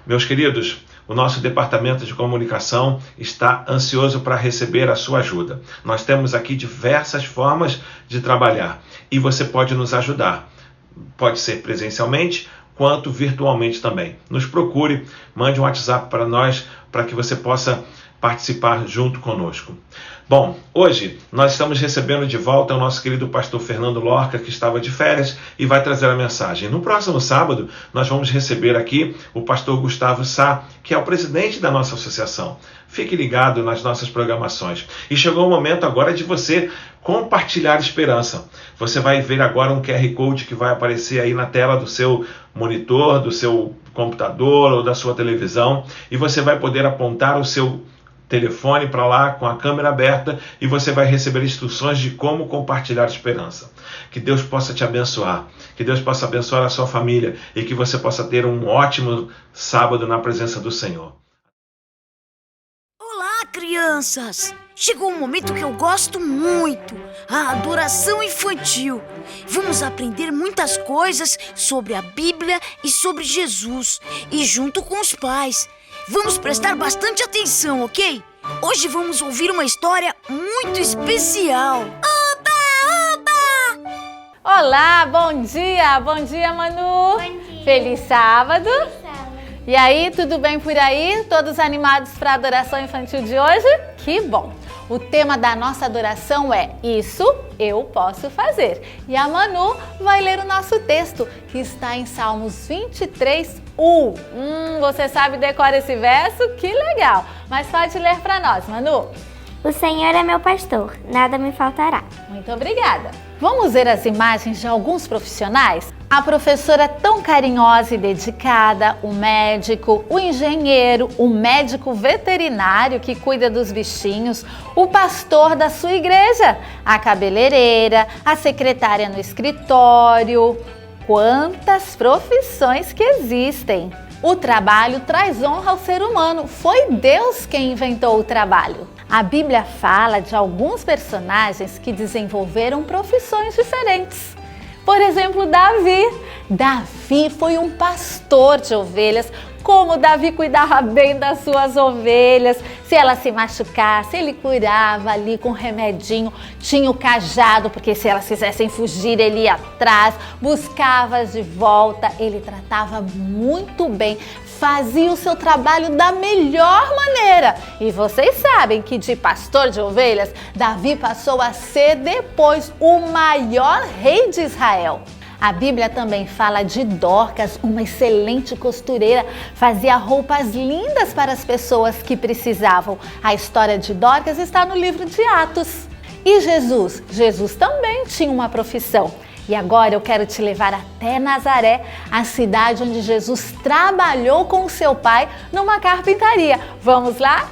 Meus queridos, o nosso departamento de comunicação está ansioso para receber a sua ajuda. Nós temos aqui diversas formas de trabalhar e você pode nos ajudar. Pode ser presencialmente, quanto virtualmente também. Nos procure, mande um WhatsApp para nós, para que você possa participar junto conosco. Bom, hoje nós estamos recebendo de volta o nosso querido pastor Fernando Lorca, que estava de férias e vai trazer a mensagem. No próximo sábado, nós vamos receber aqui o pastor Gustavo Sá, que é o presidente da nossa associação. Fique ligado nas nossas programações. E chegou o momento agora de você compartilhar esperança. Você vai ver agora um QR Code que vai aparecer aí na tela do seu monitor, do seu computador ou da sua televisão, e você vai poder apontar o seu telefone para lá com a câmera aberta e você vai receber instruções de como compartilhar esperança. Que Deus possa te abençoar, que Deus possa abençoar a sua família e que você possa ter um ótimo sábado na presença do Senhor. Olá, crianças! Chegou um momento que eu gosto muito, a adoração infantil. Vamos aprender muitas coisas sobre a Bíblia e sobre Jesus, e junto com os pais. Vamos prestar bastante atenção, ok? Hoje vamos ouvir uma história muito especial. Oba, oba! Olá, bom dia! Bom dia, Manu! Bom dia! Feliz sábado! E aí, tudo bem por aí? Todos animados para a adoração infantil de hoje? Que bom! O tema da nossa adoração é Isso Eu Posso Fazer. E a Manu vai ler o nosso texto, que está em Salmos 23, 1. Você sabe decorar esse verso? Que legal! Mas pode ler para nós, Manu. O Senhor é meu pastor, nada me faltará. Muito obrigada. Vamos ver as imagens de alguns profissionais? A professora tão carinhosa e dedicada, o médico, o engenheiro, o médico veterinário que cuida dos bichinhos, o pastor da sua igreja, a cabeleireira, a secretária no escritório. Quantas profissões que existem! O trabalho traz honra ao ser humano. Foi Deus quem inventou o trabalho. A Bíblia fala de alguns personagens que desenvolveram profissões diferentes. Por exemplo, Davi. Davi foi um pastor de ovelhas. Como Davi cuidava bem das suas ovelhas. Se ela se machucasse, ele curava ali com remedinho. Tinha o cajado, porque se elas quisessem fugir, ele ia atrás. Buscava-as de volta. Ele tratava muito bem. Fazia o seu trabalho da melhor maneira. E vocês sabem que de pastor de ovelhas, Davi passou a ser depois o maior rei de Israel. A Bíblia também fala de Dorcas, uma excelente costureira, fazia roupas lindas para as pessoas que precisavam. A história de Dorcas está no livro de Atos. E Jesus? Jesus também tinha uma profissão. E agora eu quero te levar até Nazaré, a cidade onde Jesus trabalhou com o seu pai numa carpintaria. Vamos lá?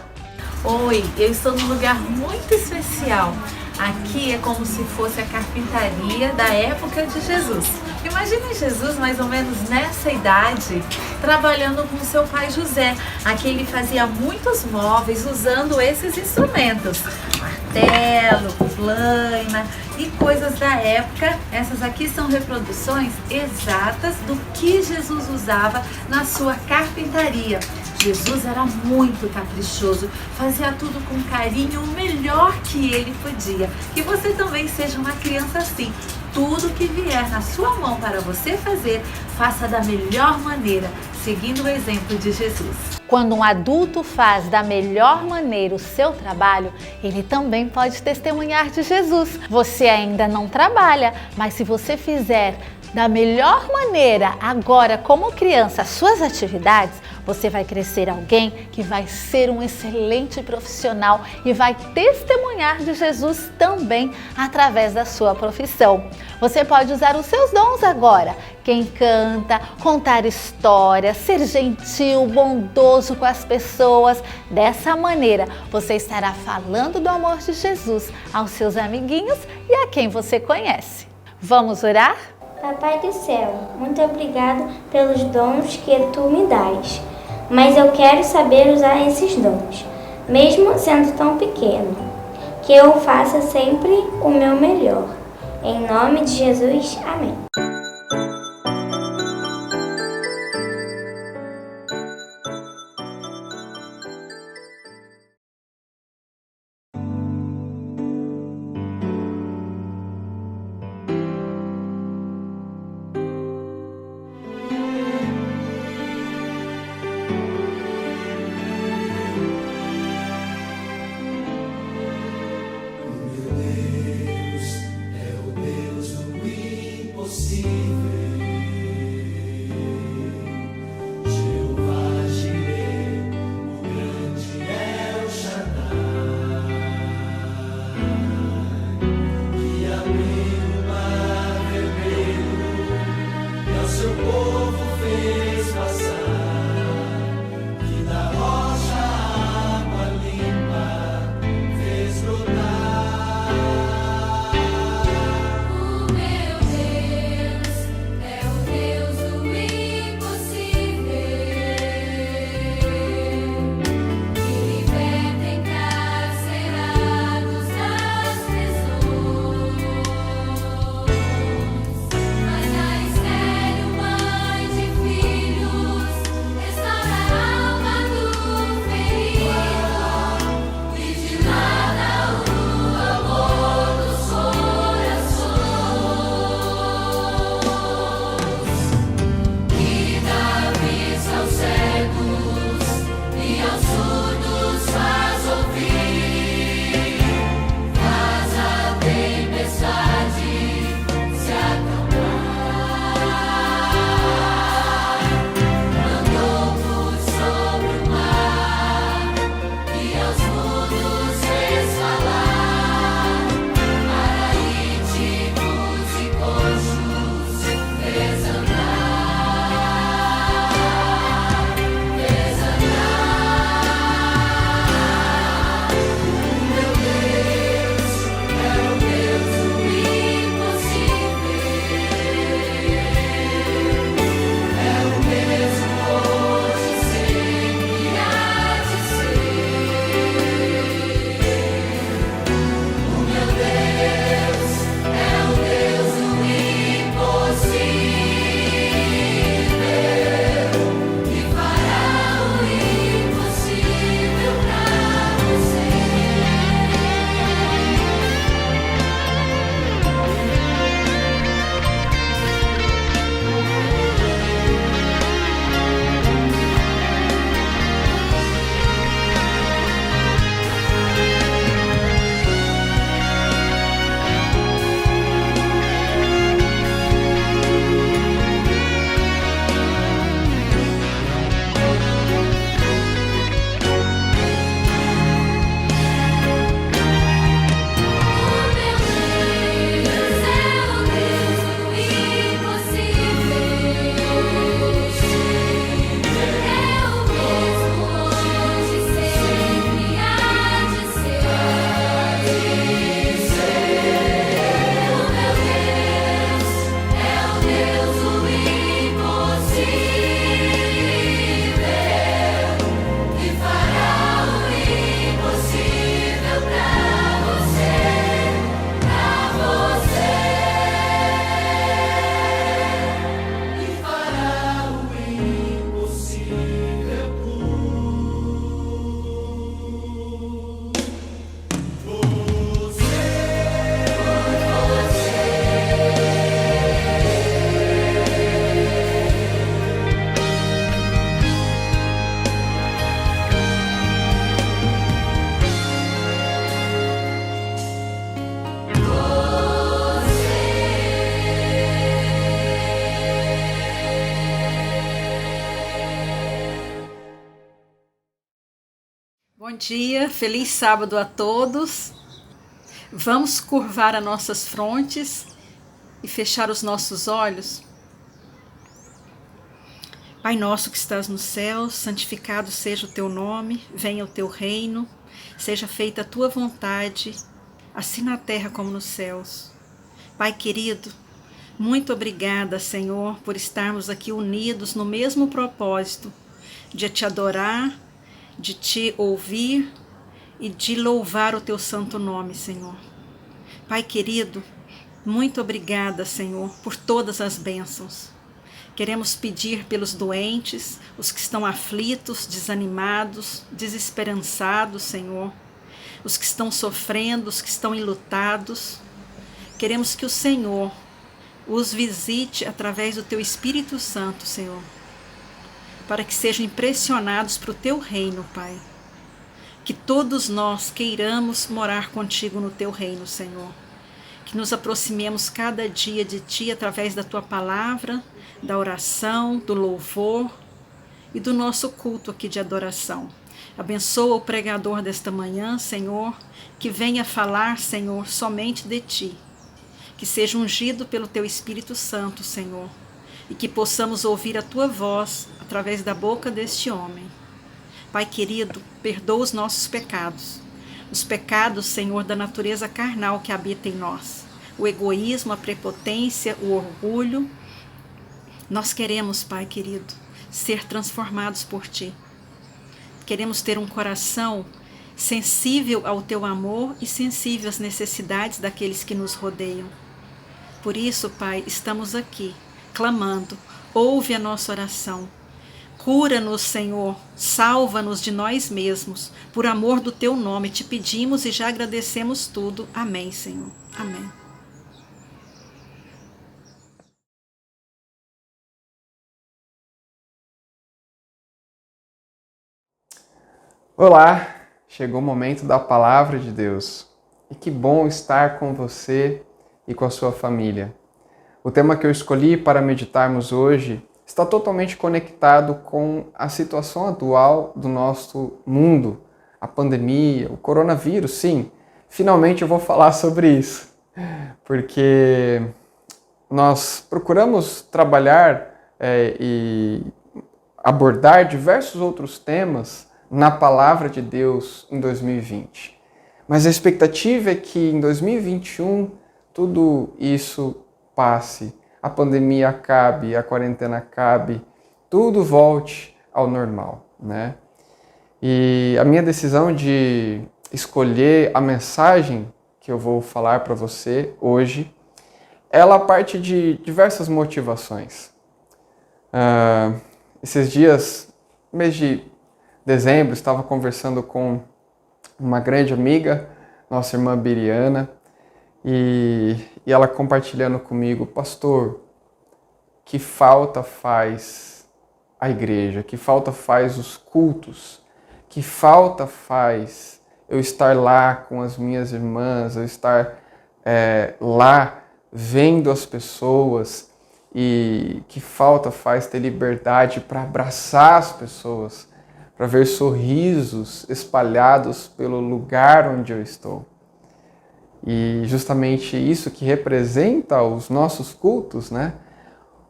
Oi, eu estou num lugar muito especial. Aqui é como se fosse a carpintaria da época de Jesus. Imagine Jesus mais ou menos nessa idade, trabalhando com seu pai José. Aqui ele fazia muitos móveis usando esses instrumentos. Martelo, porcelana e coisas da época. Essas aqui são reproduções exatas do que Jesus usava na sua carpintaria. Jesus era muito caprichoso, fazia tudo com carinho, o melhor que ele podia. Que você também seja uma criança assim. Tudo que vier na sua mão para você fazer, faça da melhor maneira, seguindo o exemplo de Jesus. Quando um adulto faz da melhor maneira o seu trabalho, ele também pode testemunhar de Jesus. Você ainda não trabalha, mas se você fizer da melhor maneira agora como criança as suas atividades, você vai crescer alguém que vai ser um excelente profissional e vai testemunhar de Jesus também através da sua profissão. Você pode usar os seus dons agora. Quem canta, contar histórias, ser gentil, bondoso com as pessoas. Dessa maneira, você estará falando do amor de Jesus aos seus amiguinhos e a quem você conhece. Vamos orar? Papai do céu, muito obrigado pelos dons que tu me dás. Mas eu quero saber usar esses dons, mesmo sendo tão pequeno. Que eu faça sempre o meu melhor. Em nome de Jesus, amém. Deus é o Deus do impossível. dia, feliz sábado a todos. Vamos curvar as nossas frontes e fechar os nossos olhos. Pai nosso que estás no céu, santificado seja o teu nome, venha o teu reino, seja feita a tua vontade, assim na terra como nos céus. Pai querido, muito obrigada, Senhor, por estarmos aqui unidos no mesmo propósito de te adorar, de te ouvir e de louvar o teu santo nome, Senhor. Pai querido, muito obrigada, Senhor, por todas as bênçãos. Queremos pedir pelos doentes, os que estão aflitos, desanimados, desesperançados, Senhor, os que estão sofrendo, os que estão enlutados. Queremos que o Senhor os visite através do teu Espírito Santo, Senhor, para que sejam impressionados para o teu reino, Pai. Que todos nós queiramos morar contigo no teu reino, Senhor. Que nos aproximemos cada dia de ti através da tua palavra, da oração, do louvor e do nosso culto aqui de adoração. Abençoa o pregador desta manhã, Senhor, que venha falar, Senhor, somente de ti. Que seja ungido pelo teu Espírito Santo, Senhor, e que possamos ouvir a tua voz através da boca deste homem. Pai querido, perdoa os nossos pecados. Os pecados, Senhor, da natureza carnal que habita em nós. O egoísmo, a prepotência, o orgulho. Nós queremos, Pai querido, ser transformados por Ti. Queremos ter um coração sensível ao Teu amor e sensível às necessidades daqueles que nos rodeiam. Por isso, Pai, estamos aqui, clamando. Ouve a nossa oração. Cura-nos, Senhor, salva-nos de nós mesmos. Por amor do Teu nome, te pedimos e já agradecemos tudo. Amém, Senhor. Amém. Olá, chegou o momento da Palavra de Deus. E que bom estar com você e com a sua família. O tema que eu escolhi para meditarmos hoje está totalmente conectado com a situação atual do nosso mundo, a pandemia, o coronavírus, sim. Finalmente eu vou falar sobre isso, porque nós procuramos trabalhar e abordar diversos outros temas na Palavra de Deus em 2020. Mas a expectativa é que em 2021 tudo isso passe, a pandemia acabe, a quarentena acabe, tudo volte ao normal, né? E a minha decisão de escolher a mensagem que eu vou falar para você hoje, ela parte de diversas motivações. Esses dias, mês de dezembro, estava conversando com uma grande amiga, nossa irmã Biriana, e ela compartilhando comigo: pastor, que falta faz a igreja, que falta faz os cultos, que falta faz eu estar lá com as minhas irmãs, eu estar lá vendo as pessoas, e que falta faz ter liberdade para abraçar as pessoas, para ver sorrisos espalhados pelo lugar onde eu estou. E justamente isso que representa os nossos cultos, né?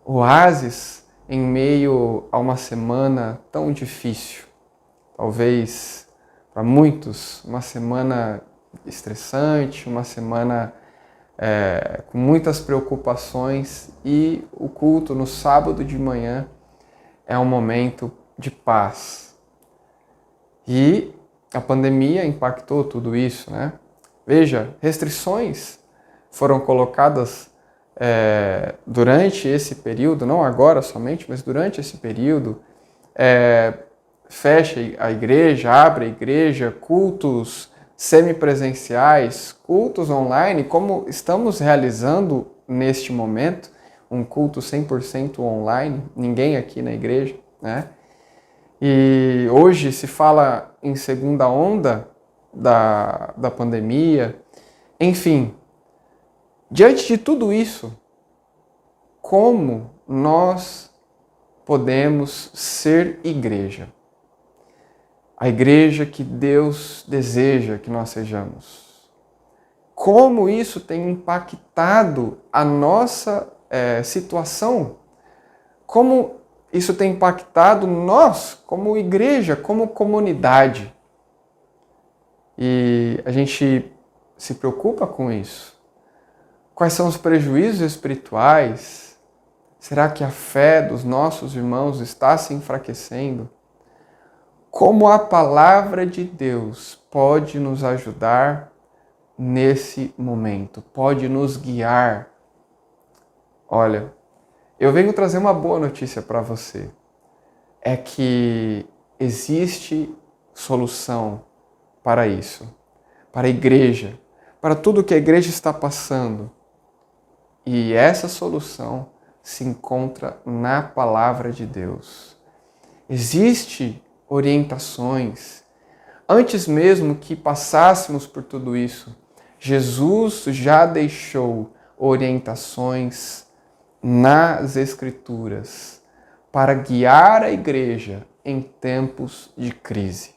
Oásis em meio a uma semana tão difícil. Talvez para muitos uma semana estressante, uma semana com muitas preocupações, e o culto no sábado de manhã é um momento de paz. E a pandemia impactou tudo isso, né? Veja, restrições foram colocadas durante esse período, não agora somente, mas durante esse período. Fecha a igreja, abre a igreja, cultos semipresenciais, cultos online, como estamos realizando neste momento, um culto 100% online, ninguém aqui na igreja, né? E hoje se fala em segunda onda da pandemia. Enfim, diante de tudo isso, como nós podemos ser igreja? a igreja que Deus deseja que nós sejamos. Como isso tem impactado a nossa situação? Como isso tem impactado nós, como igreja, como comunidade? E a gente se preocupa com isso. Quais são os prejuízos espirituais? Será que a fé dos nossos irmãos está se enfraquecendo? Como a palavra de Deus pode nos ajudar nesse momento, pode nos guiar? Olha, eu venho trazer uma boa notícia para você. É que existe solução para isso, para a igreja, para tudo que a igreja está passando. E essa solução se encontra na palavra de Deus. Existem orientações. Antes mesmo que passássemos por tudo isso, Jesus já deixou orientações nas Escrituras para guiar a igreja em tempos de crise.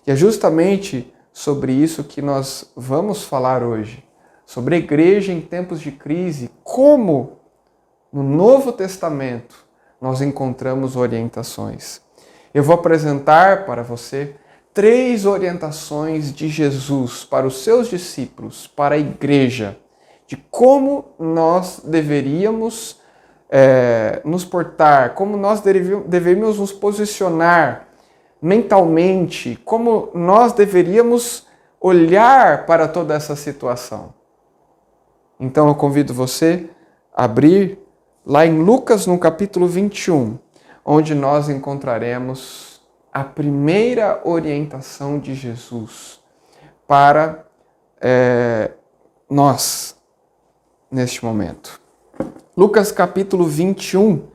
E é justamente sobre isso que nós vamos falar hoje, sobre a igreja em tempos de crise, como no Novo Testamento nós encontramos orientações. Eu vou apresentar para você 3 orientações de Jesus para os seus discípulos, para a igreja, de como nós deveríamos nos portar, como nós deveríamos nos posicionar mentalmente, como nós deveríamos olhar para toda essa situação. Então eu convido você a abrir lá em Lucas, no capítulo 21, onde nós encontraremos a primeira orientação de Jesus para nós, neste momento. Lucas capítulo 21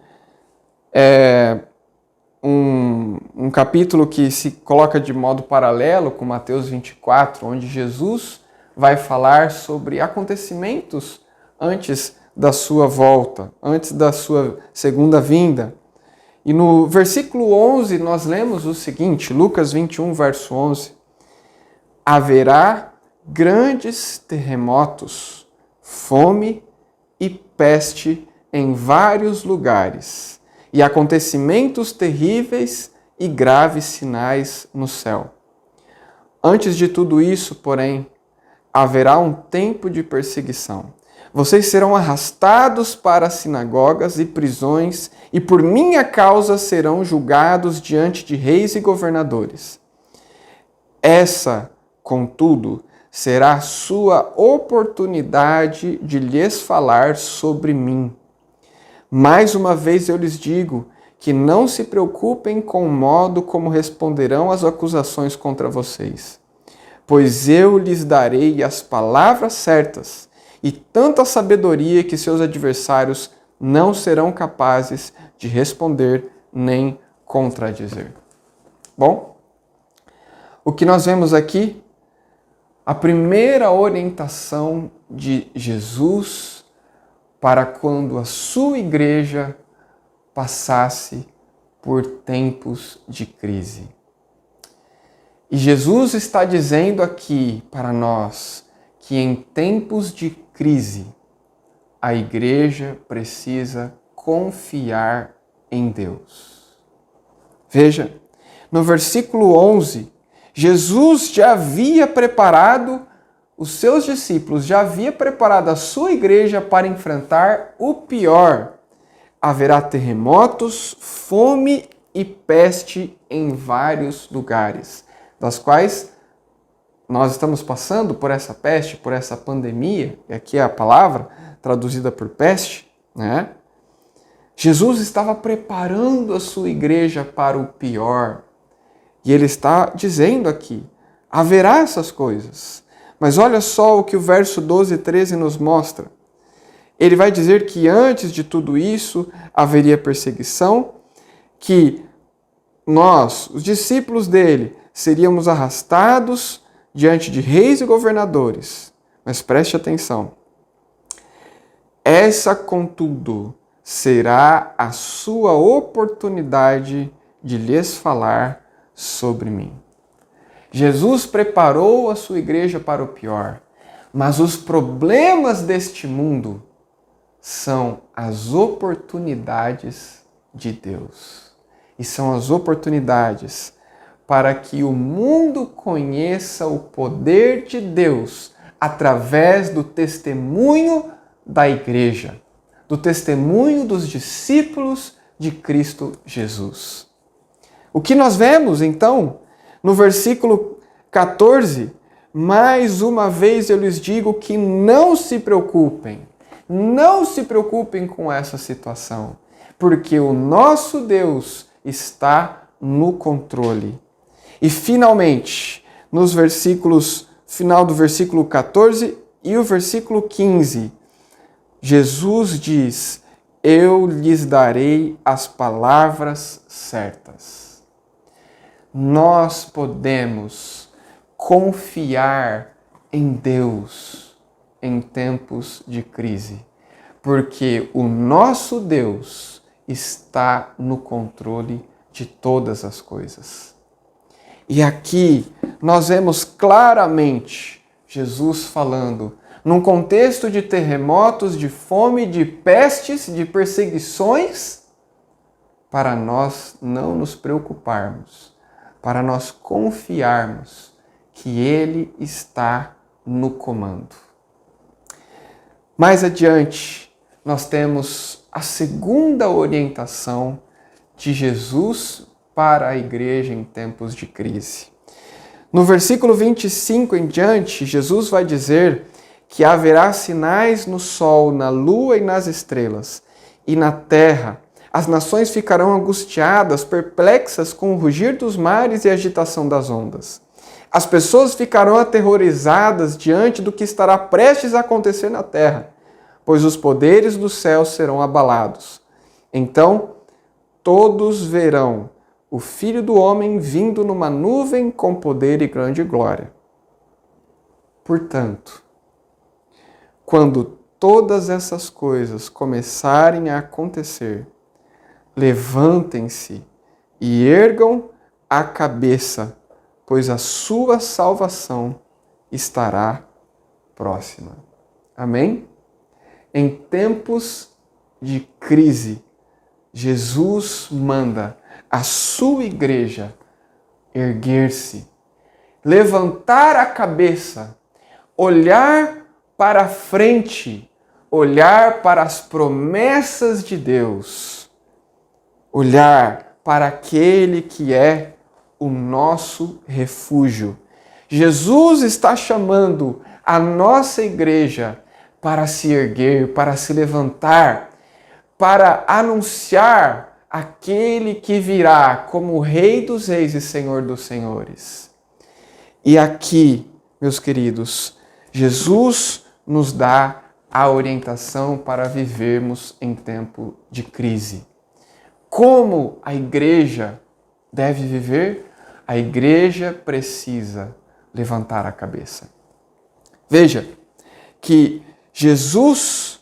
é um capítulo que se coloca de modo paralelo com Mateus 24, onde Jesus vai falar sobre acontecimentos antes da sua volta, antes da sua segunda vinda. E no versículo 11 nós lemos o seguinte, Lucas 21, verso 11: haverá grandes terremotos, fome e peste em vários lugares, e acontecimentos terríveis e graves sinais no céu. Antes de tudo isso, porém, haverá um tempo de perseguição. Vocês serão arrastados para as sinagogas e prisões, e por minha causa serão julgados diante de reis e governadores. Essa, contudo, será a sua oportunidade de lhes falar sobre mim. Mais uma vez eu lhes digo que não se preocupem com o modo como responderão às acusações contra vocês, pois eu lhes darei as palavras certas e tanta sabedoria que seus adversários não serão capazes de responder nem contradizer. Bom, o que nós vemos aqui, a primeira orientação de Jesus para quando a sua igreja passasse por tempos de crise. E Jesus está dizendo aqui para nós que em tempos de crise, a igreja precisa confiar em Deus. Veja, no versículo 11, Jesus já havia preparado os seus discípulos, já havia preparado a sua igreja para enfrentar o pior. Haverá terremotos, fome e peste em vários lugares, das quais nós estamos passando por essa peste, por essa pandemia, e aqui é a palavra traduzida por peste, né? Jesus estava preparando a sua igreja para o pior. E ele está dizendo aqui, haverá essas coisas. Mas olha só o que o verso 12 e 13 nos mostra. Ele vai dizer que antes de tudo isso haveria perseguição, que nós, os discípulos dele, seríamos arrastados diante de reis e governadores. Mas preste atenção. Essa, contudo, será a sua oportunidade de lhes falar sobre mim. Jesus preparou a sua igreja para o pior, mas os problemas deste mundo são as oportunidades de Deus. E são as oportunidades para que o mundo conheça o poder de Deus através do testemunho da igreja, do testemunho dos discípulos de Cristo Jesus. O que nós vemos, então, no versículo 14, mais uma vez eu lhes digo que não se preocupem com essa situação, porque o nosso Deus está no controle. E finalmente, final do versículo 14 e o versículo 15, Jesus diz: eu lhes darei as palavras certas. Nós podemos confiar em Deus em tempos de crise, porque o nosso Deus está no controle de todas as coisas. E aqui nós vemos claramente Jesus falando num contexto de terremotos, de fome, de pestes, de perseguições, para nós não nos preocuparmos, para nós confiarmos que Ele está no comando. Mais adiante, nós temos a segunda orientação de Jesus para a igreja em tempos de crise. No versículo 25 em diante, Jesus vai dizer que haverá sinais no sol, na lua e nas estrelas, e na terra as nações ficarão angustiadas, perplexas com o rugir dos mares e a agitação das ondas. As pessoas ficarão aterrorizadas diante do que estará prestes a acontecer na terra, pois os poderes do céu serão abalados. Então, todos verão o Filho do Homem vindo numa nuvem com poder e grande glória. Portanto, quando todas essas coisas começarem a acontecer, levantem-se e ergam a cabeça, pois a sua salvação estará próxima. Amém? Em tempos de crise, Jesus manda a sua igreja erguer-se, levantar a cabeça, olhar para frente, olhar para as promessas de Deus, olhar para aquele que é o nosso refúgio. Jesus está chamando a nossa igreja para se erguer, para se levantar, para anunciar aquele que virá como Rei dos Reis e Senhor dos Senhores. E aqui, meus queridos, Jesus nos dá a orientação para vivermos em tempo de crise. Como a igreja deve viver? A igreja precisa levantar a cabeça. Veja que Jesus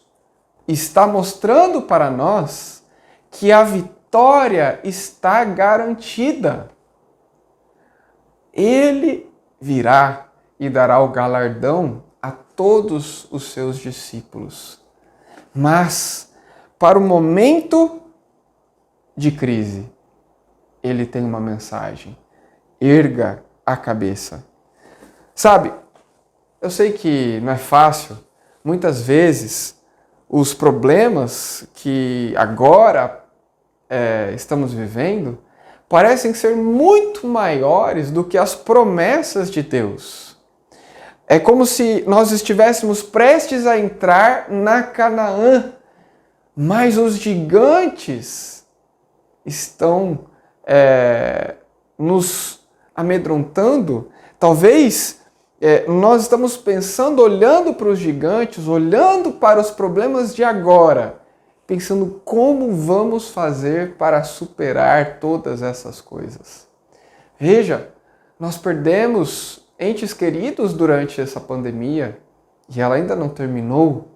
está mostrando para nós que a vitória está garantida. Ele virá e dará o galardão a todos os seus discípulos. Mas, para o momento de crise, ele tem uma mensagem: erga a cabeça. Sabe, eu sei que não é fácil. Muitas vezes, os problemas que agora estamos vivendo parecem ser muito maiores do que as promessas de Deus. É como se nós estivéssemos prestes a entrar na Canaã, mas os gigantes estão nos amedrontando. Talvez nós estamos pensando, olhando para os gigantes, olhando para os problemas de agora, pensando como vamos fazer para superar todas essas coisas. Veja, nós perdemos entes queridos durante essa pandemia e ela ainda não terminou.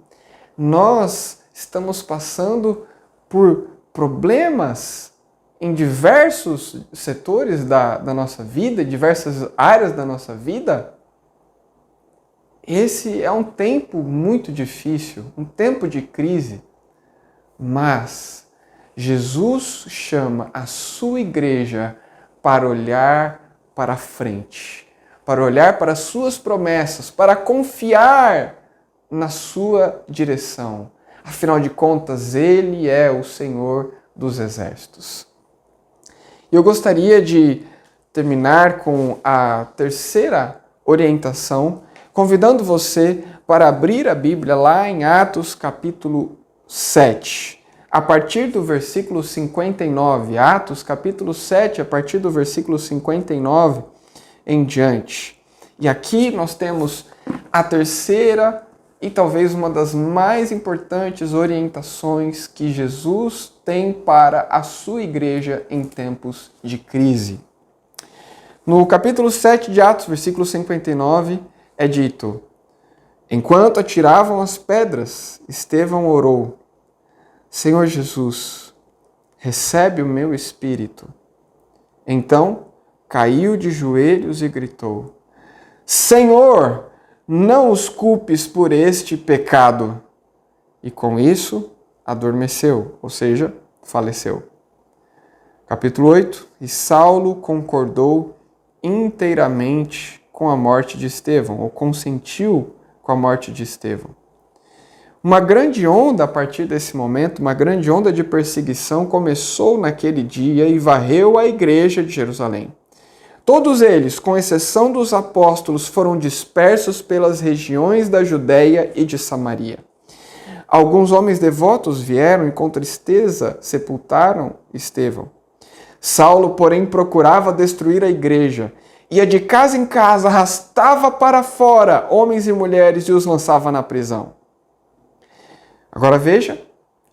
Nós estamos passando por problemas em diversos setores da nossa vida, diversas áreas da nossa vida, esse é um tempo muito difícil, um tempo de crise, mas Jesus chama a sua igreja para olhar para frente, para olhar para as suas promessas, para confiar na sua direção. Afinal de contas, Ele é o Senhor dos exércitos. Eu gostaria de terminar com a terceira orientação, convidando você para abrir a Bíblia lá em Atos capítulo 7, a partir do versículo 59. Atos capítulo 7, a partir do versículo 59 em diante. E aqui nós temos a terceira e talvez uma das mais importantes orientações que Jesus tem para a sua igreja em tempos de crise. No capítulo 7 de Atos, versículo 59, é dito: enquanto atiravam as pedras, Estevão orou: Senhor Jesus, recebe o meu espírito. Então caiu de joelhos e gritou: Senhor, não os culpes por este pecado. E com isso adormeceu, ou seja, faleceu. Capítulo 8. E Saulo concordou inteiramente com a morte de Estevão, ou consentiu com a morte de Estevão. Uma grande onda, a partir desse momento, uma grande onda de perseguição começou naquele dia e varreu a igreja de Jerusalém. Todos eles, com exceção dos apóstolos, foram dispersos pelas regiões da Judéia e de Samaria. Alguns homens devotos vieram e com tristeza sepultaram Estevão. Saulo, porém, procurava destruir a igreja. Ia de casa em casa, arrastava para fora homens e mulheres e os lançava na prisão. Agora veja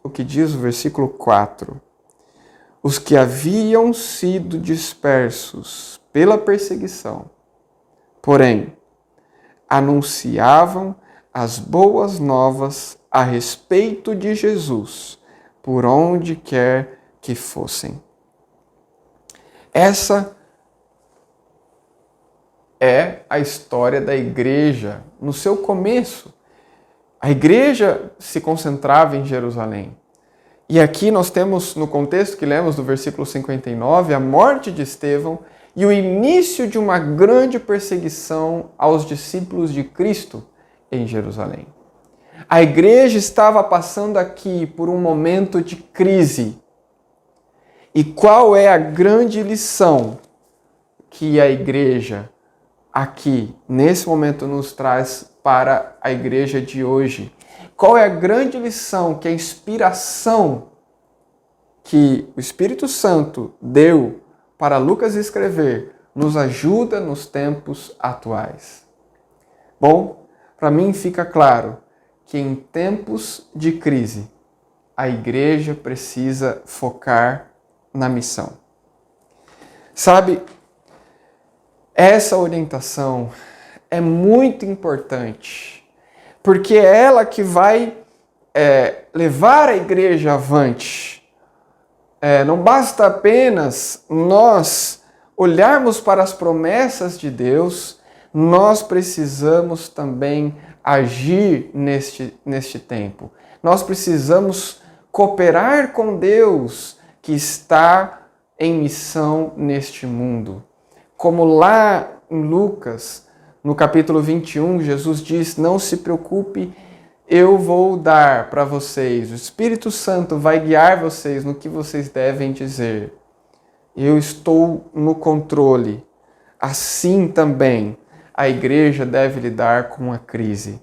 o que diz o versículo 4. Os que haviam sido dispersos pela perseguição, porém, anunciavam as boas novas a respeito de Jesus, por onde quer que fossem. Essa é a história da igreja no seu começo. A igreja se concentrava em Jerusalém. E aqui nós temos, no contexto que lemos do versículo 59, a morte de Estevão e o início de uma grande perseguição aos discípulos de Cristo em Jerusalém. A igreja estava passando aqui por um momento de crise. E qual é a grande lição que a igreja aqui, nesse momento, nos traz para a igreja de hoje? Qual é a grande lição que a inspiração que o Espírito Santo deu para Lucas escrever nos ajuda nos tempos atuais? Bom, para mim fica claro que em tempos de crise, a igreja precisa focar na missão. Sabe, essa orientação é muito importante, porque é ela que vai levar a igreja avante. Não basta apenas nós olharmos para as promessas de Deus, nós precisamos também agir neste tempo. Nós precisamos cooperar com Deus que está em missão neste mundo. Como lá em Lucas, no capítulo 21, Jesus diz: não se preocupe, eu vou dar para vocês, o Espírito Santo vai guiar vocês no que vocês devem dizer. Eu estou no controle. Assim também a igreja deve lidar com a crise.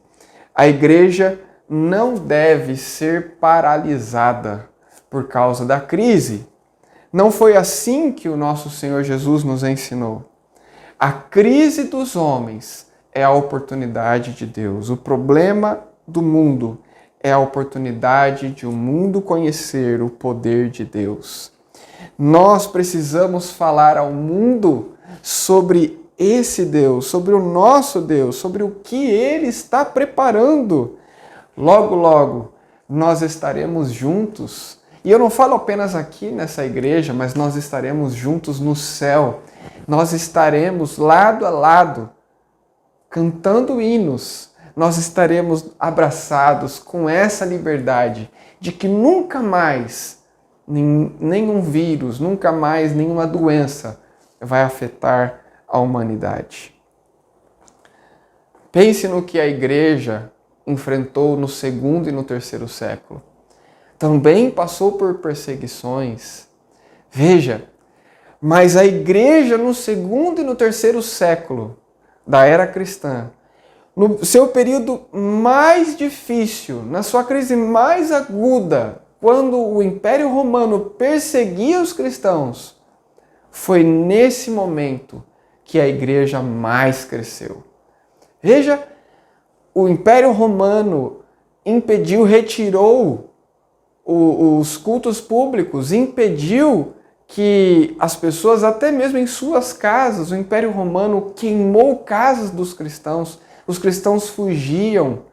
A igreja não deve ser paralisada por causa da crise. Não foi assim que o nosso Senhor Jesus nos ensinou. A crise dos homens é a oportunidade de Deus. O problema do mundo é a oportunidade de o mundo conhecer o poder de Deus. Nós precisamos falar ao mundo sobre esse Deus, sobre o nosso Deus, sobre o que Ele está preparando. Logo, logo, nós estaremos juntos E eu não falo apenas aqui nessa igreja, mas nós estaremos juntos no céu. Nós estaremos lado a lado, cantando hinos. Nós estaremos abraçados com essa liberdade de que nunca mais nenhum vírus, nunca mais nenhuma doença vai afetar a humanidade. Pense no que a igreja enfrentou no 2º e no 3º século. Também passou por perseguições. Veja, mas a igreja no 2º e no 3º século da era cristã, no seu período mais difícil, na sua crise mais aguda, quando o Império Romano perseguia os cristãos, foi nesse momento que a igreja mais cresceu. Veja, o Império Romano impediu, retirou os cultos públicos, impediu que as pessoas, até mesmo em suas casas, o Império Romano queimou casas dos cristãos, os cristãos fugiam,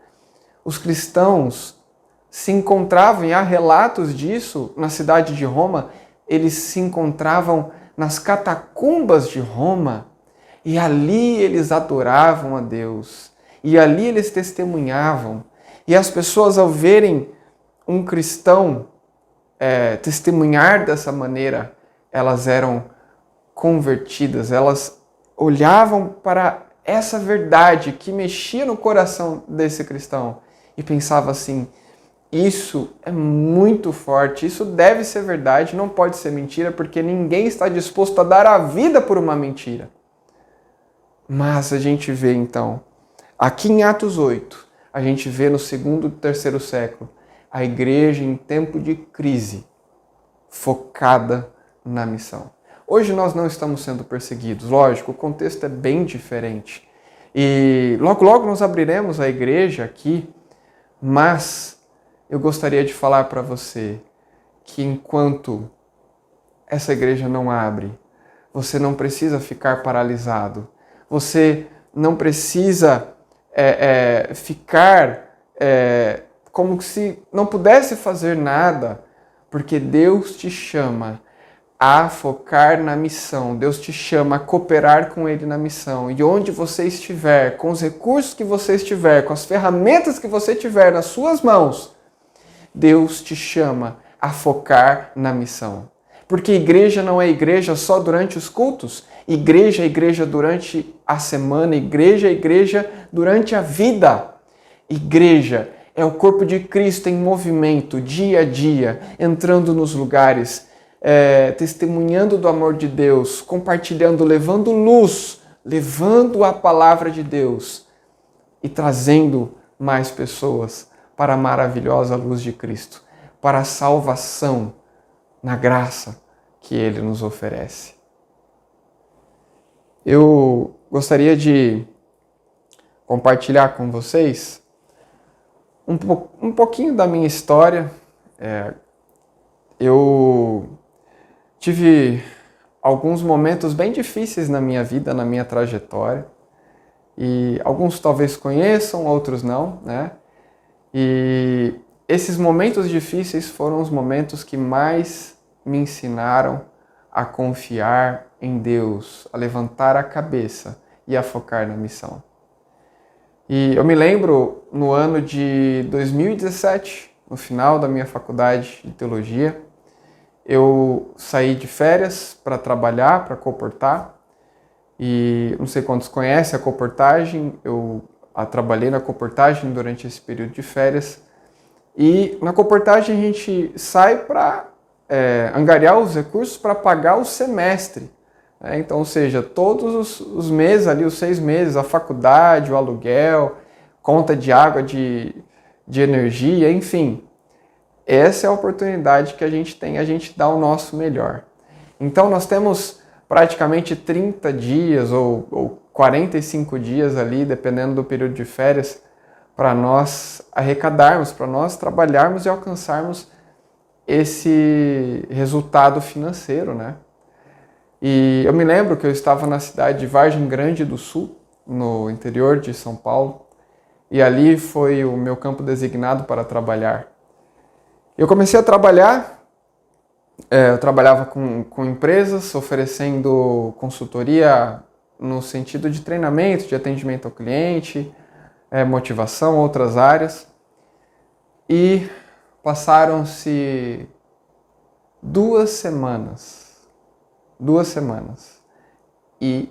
os cristãos se encontravam, e há relatos disso na cidade de Roma, eles se encontravam nas catacumbas de Roma, e ali eles adoravam a Deus, e ali eles testemunhavam, e as pessoas, ao verem um cristão testemunhar dessa maneira, elas eram convertidas, elas olhavam para essa verdade que mexia no coração desse cristão e pensavam assim: isso é muito forte, isso deve ser verdade, não pode ser mentira, porque ninguém está disposto a dar a vida por uma mentira. Mas a gente vê então, aqui em Atos 8, a gente vê no 2º e 3º século, a igreja em tempo de crise, focada na missão. Hoje nós não estamos sendo perseguidos, lógico, o contexto é bem diferente. E logo logo nós abriremos a igreja aqui, mas eu gostaria de falar para você que enquanto essa igreja não abre, você não precisa ficar paralisado, você não precisa ficar como se não pudesse fazer nada, porque Deus te chama a focar na missão, Deus te chama a cooperar com Ele na missão, e onde você estiver, com os recursos que você estiver, com as ferramentas que você tiver nas suas mãos, Deus te chama a focar na missão. Porque igreja não é igreja só durante os cultos, igreja é igreja durante a semana, igreja é igreja durante a vida. Igreja é o corpo de Cristo em movimento, dia a dia, entrando nos lugares, testemunhando do amor de Deus, compartilhando, levando luz, levando a palavra de Deus e trazendo mais pessoas para a maravilhosa luz de Cristo, para a salvação na graça que Ele nos oferece. Eu gostaria de compartilhar com vocês um pouquinho da minha história. Eu tive alguns momentos bem difíceis na minha vida, na minha trajetória, e alguns talvez conheçam, outros não, né? E esses momentos difíceis foram os momentos que mais me ensinaram a confiar em Deus, a levantar a cabeça e a focar na missão. E eu me lembro no ano de 2017, no final da minha faculdade de teologia, eu saí de férias para trabalhar, para Coportar, e não sei quantos conhecem a Coportagem, eu trabalhei na Coportagem durante esse período de férias, e na Coportagem a gente sai para angariar os recursos para pagar o semestre. Então, ou seja, todos os meses ali, os 6 meses, a faculdade, o aluguel, conta de água, de energia, enfim. Essa é a oportunidade que a gente tem, a gente dá o nosso melhor. Então, nós temos praticamente 30 dias ou 45 dias ali, dependendo do período de férias, para nós arrecadarmos, para nós trabalharmos e alcançarmos esse resultado financeiro, né? E eu me lembro que eu estava na cidade de Vargem Grande do Sul, no interior de São Paulo, e ali foi o meu campo designado para trabalhar. Eu comecei a trabalhar eu trabalhava com empresas oferecendo consultoria no sentido de treinamento, de atendimento ao cliente, motivação, outras áreas. E passaram-se 2 semanas e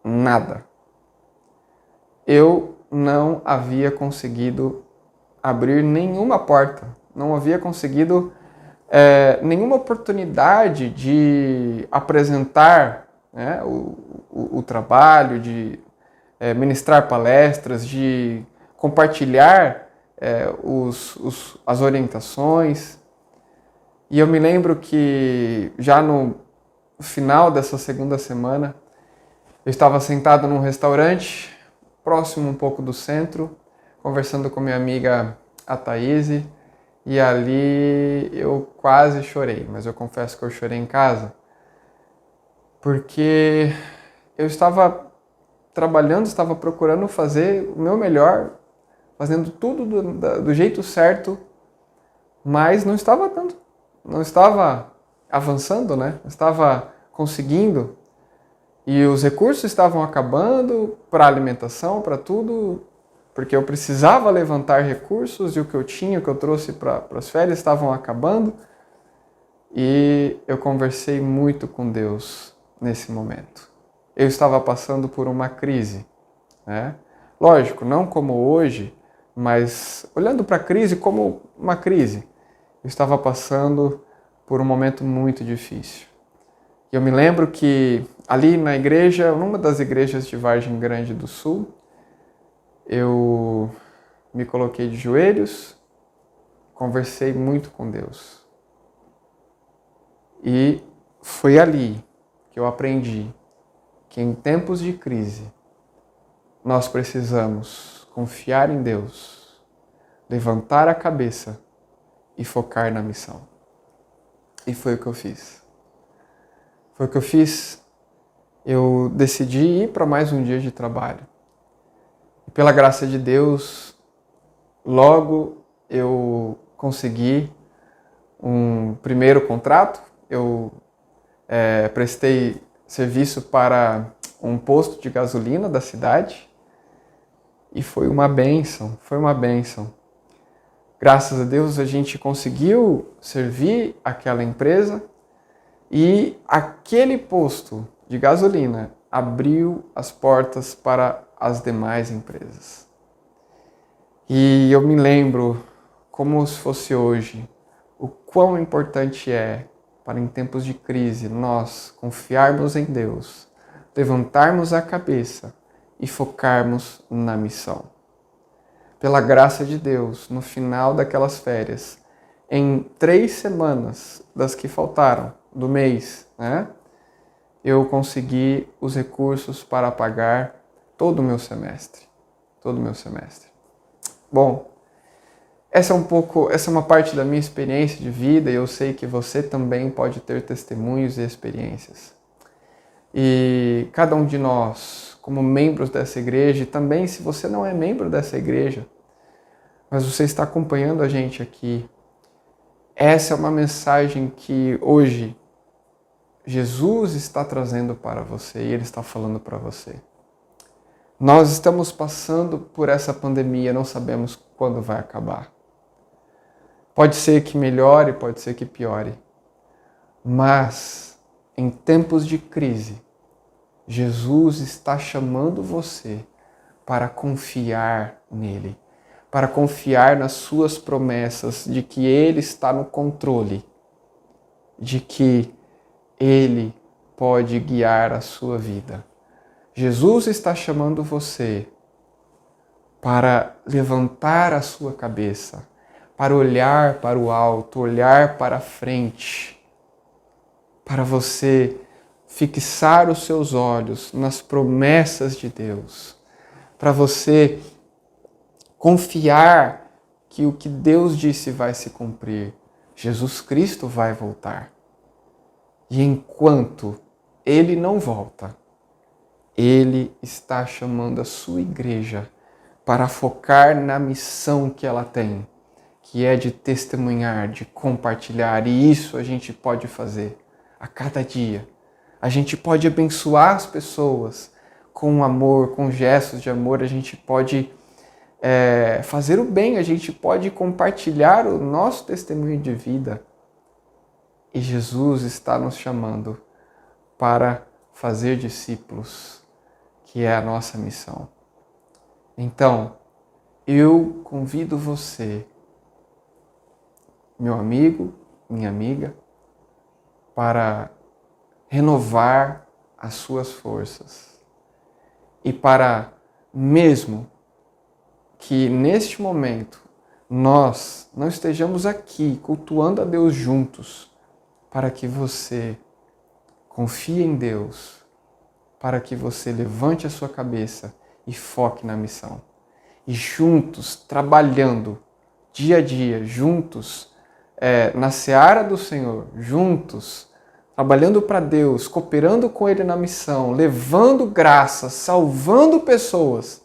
nada. Eu não havia conseguido abrir nenhuma porta, não havia conseguido nenhuma oportunidade de apresentar, né, o trabalho, de ministrar palestras, de compartilhar as orientações. E eu me lembro que já no final dessa segunda semana, eu estava sentado num restaurante, próximo um pouco do centro, conversando com minha amiga, a Thaís, e ali eu quase chorei, mas eu confesso que eu chorei em casa, porque eu estava trabalhando, estava procurando fazer o meu melhor, fazendo tudo do jeito certo, mas não estava dando, não estava avançando, né? Não estava conseguindo, e os recursos estavam acabando para a alimentação, para tudo, porque eu precisava levantar recursos e o que eu tinha, o que eu trouxe para as férias estavam acabando. E eu conversei muito com Deus nesse momento. Eu estava passando por uma crise, né? Lógico, não como hoje, mas olhando para a crise como uma crise. Eu estava passando por um momento muito difícil. E eu me lembro que ali na igreja, numa das igrejas de Vargem Grande do Sul, eu me coloquei de joelhos, conversei muito com Deus. E foi ali que eu aprendi que em tempos de crise, nós precisamos confiar em Deus, levantar a cabeça e focar na missão. E foi o que eu fiz. Foi o que eu fiz. Eu decidi ir para mais um dia de trabalho. E pela graça de Deus, logo eu consegui um primeiro contrato. Eu prestei serviço para um posto de gasolina da cidade e foi uma bênção, foi uma bênção. Graças a Deus a gente conseguiu servir aquela empresa e aquele posto de gasolina abriu as portas para as demais empresas. E eu me lembro, como se fosse hoje, o quão importante é para em tempos de crise nós confiarmos em Deus, levantarmos a cabeça e focarmos na missão. Pela graça de Deus, no final daquelas férias, em 3 semanas das que faltaram do mês, né, eu consegui os recursos para pagar todo o meu semestre. Todo o meu semestre. Bom, essa é uma parte da minha experiência de vida e eu sei que você também pode ter testemunhos e experiências. E cada um de nós, como membros dessa igreja, e também se você não é membro dessa igreja, mas você está acompanhando a gente aqui, essa é uma mensagem que hoje Jesus está trazendo para você e Ele está falando para você. Nós estamos passando por essa pandemia, não sabemos quando vai acabar. Pode ser que melhore, pode ser que piore. Mas, em tempos de crise, Jesus está chamando você para confiar nele, para confiar nas suas promessas de que Ele está no controle, de que Ele pode guiar a sua vida. Jesus está chamando você para levantar a sua cabeça, para olhar para o alto, olhar para a frente, para você fixar os seus olhos nas promessas de Deus, para você confiar que o que Deus disse vai se cumprir. Jesus Cristo vai voltar. E enquanto Ele não volta, Ele está chamando a sua igreja para focar na missão que ela tem, que é de testemunhar, de compartilhar, e isso a gente pode fazer a cada dia. A gente pode abençoar as pessoas com amor, com gestos de amor, a gente pode fazer o bem, a gente pode compartilhar o nosso testemunho de vida. E Jesus está nos chamando para fazer discípulos, que é a nossa missão. Então, eu convido você, meu amigo, minha amiga, para renovar as suas forças e para, mesmo que neste momento nós não estejamos aqui cultuando a Deus juntos, para que você confie em Deus, para que você levante a sua cabeça e foque na missão. E juntos, trabalhando dia a dia, juntos, na seara do Senhor, juntos, trabalhando para Deus, cooperando com Ele na missão, levando graça, salvando pessoas,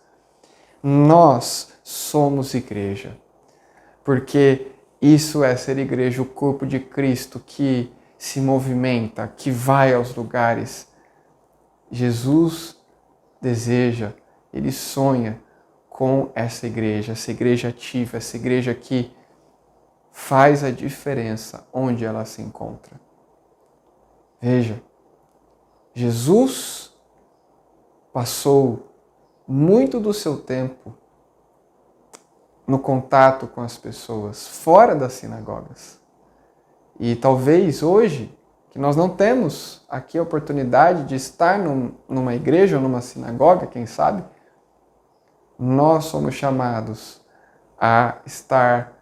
nós somos igreja. Porque isso é ser igreja, o corpo de Cristo que se movimenta, que vai aos lugares. Jesus deseja, Ele sonha com essa igreja ativa, essa igreja que faz a diferença onde ela se encontra. Veja, Jesus passou muito do seu tempo no contato com as pessoas, fora das sinagogas. E talvez hoje, que nós não temos aqui a oportunidade de estar numa igreja ou numa sinagoga, quem sabe, nós somos chamados a estar,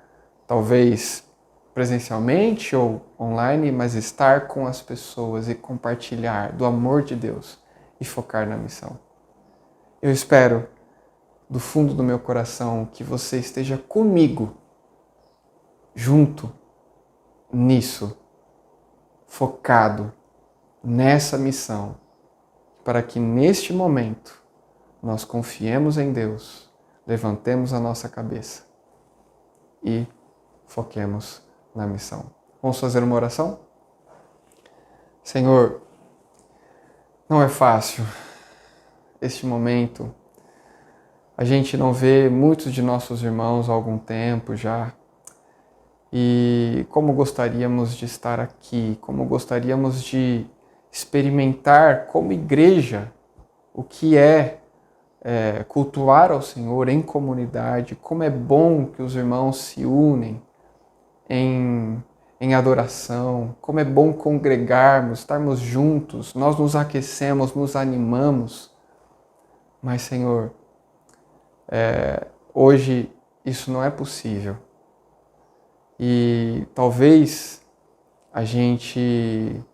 talvez presencialmente ou online, mas estar com as pessoas e compartilhar do amor de Deus e focar na missão. Eu espero, do fundo do meu coração, que você esteja comigo, junto nisso, focado nessa missão, para que neste momento nós confiemos em Deus, levantemos a nossa cabeça e foquemos na missão. Vamos fazer uma oração? Senhor, não é fácil este momento. A gente não vê muitos de nossos irmãos há algum tempo já. E como gostaríamos de estar aqui, como gostaríamos de experimentar como igreja o que é cultuar ao Senhor em comunidade, como é bom que os irmãos se unem em adoração, como é bom congregarmos, estarmos juntos, nós nos aquecemos, nos animamos. Mas, Senhor, hoje isso não é possível. E talvez a gente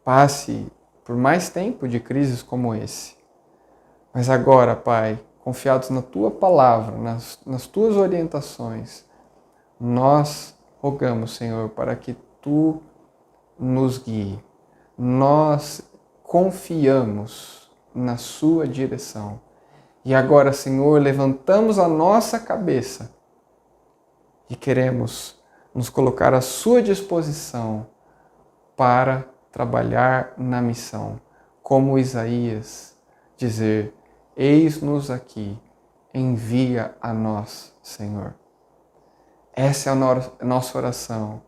passe por mais tempo de crises como esse. Mas agora, Pai, confiados na Tua palavra, nas Tuas orientações, nós rogamos, Senhor, para que Tu nos guie. Nós confiamos na Sua direção. E agora, Senhor, levantamos a nossa cabeça e queremos nos colocar à Sua disposição para trabalhar na missão. Como Isaías dizer: eis-nos aqui, envia a nós, Senhor. Essa é a nossa oração.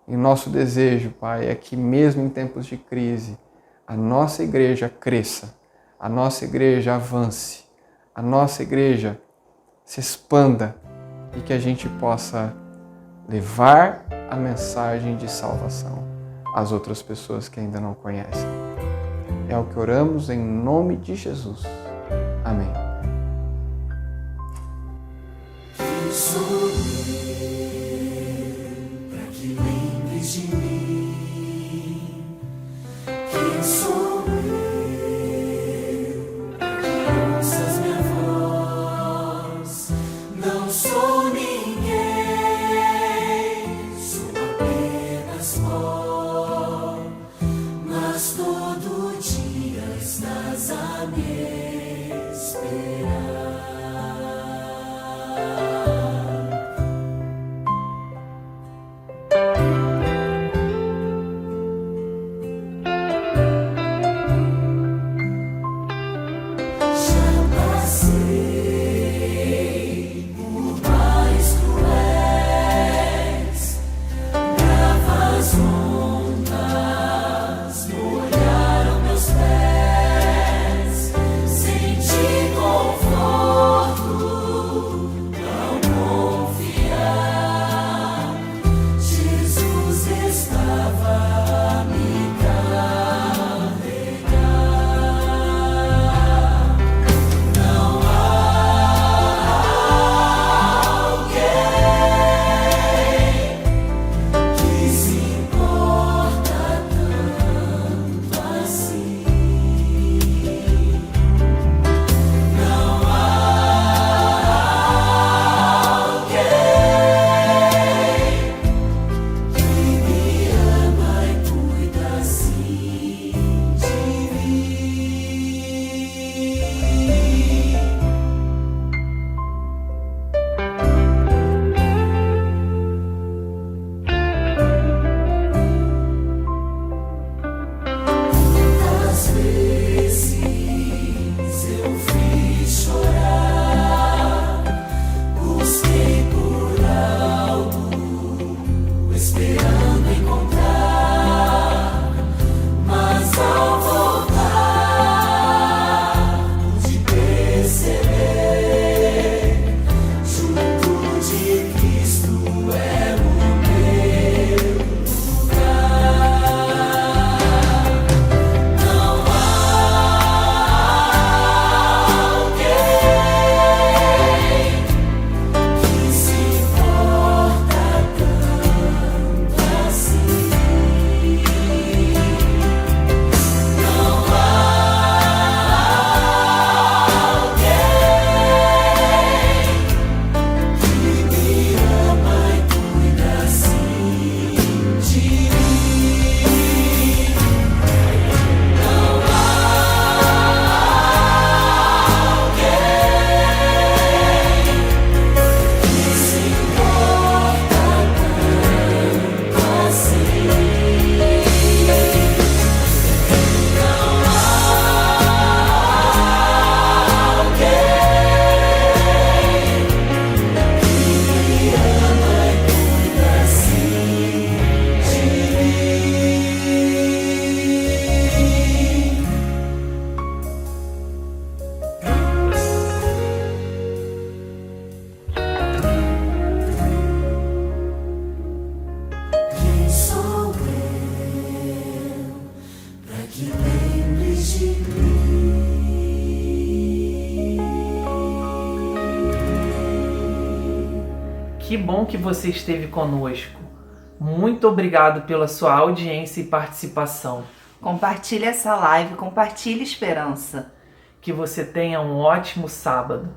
E o nosso desejo, Pai, é que mesmo em tempos de crise, a nossa igreja cresça, a nossa igreja avance, a nossa igreja se expanda e que a gente possa levar a mensagem de salvação às outras pessoas que ainda não conhecem. É o que oramos em nome de Jesus. Amém. Quem sou eu para que lembres de mim? Quem sou eu para que ouças minha voz? Não sou ninguém, sou apenas pó, mas todo dia estás a me esperar. Que bom que você esteve conosco. Muito obrigado pela sua audiência e participação. Compartilhe essa live, compartilhe esperança. Que você tenha um ótimo sábado.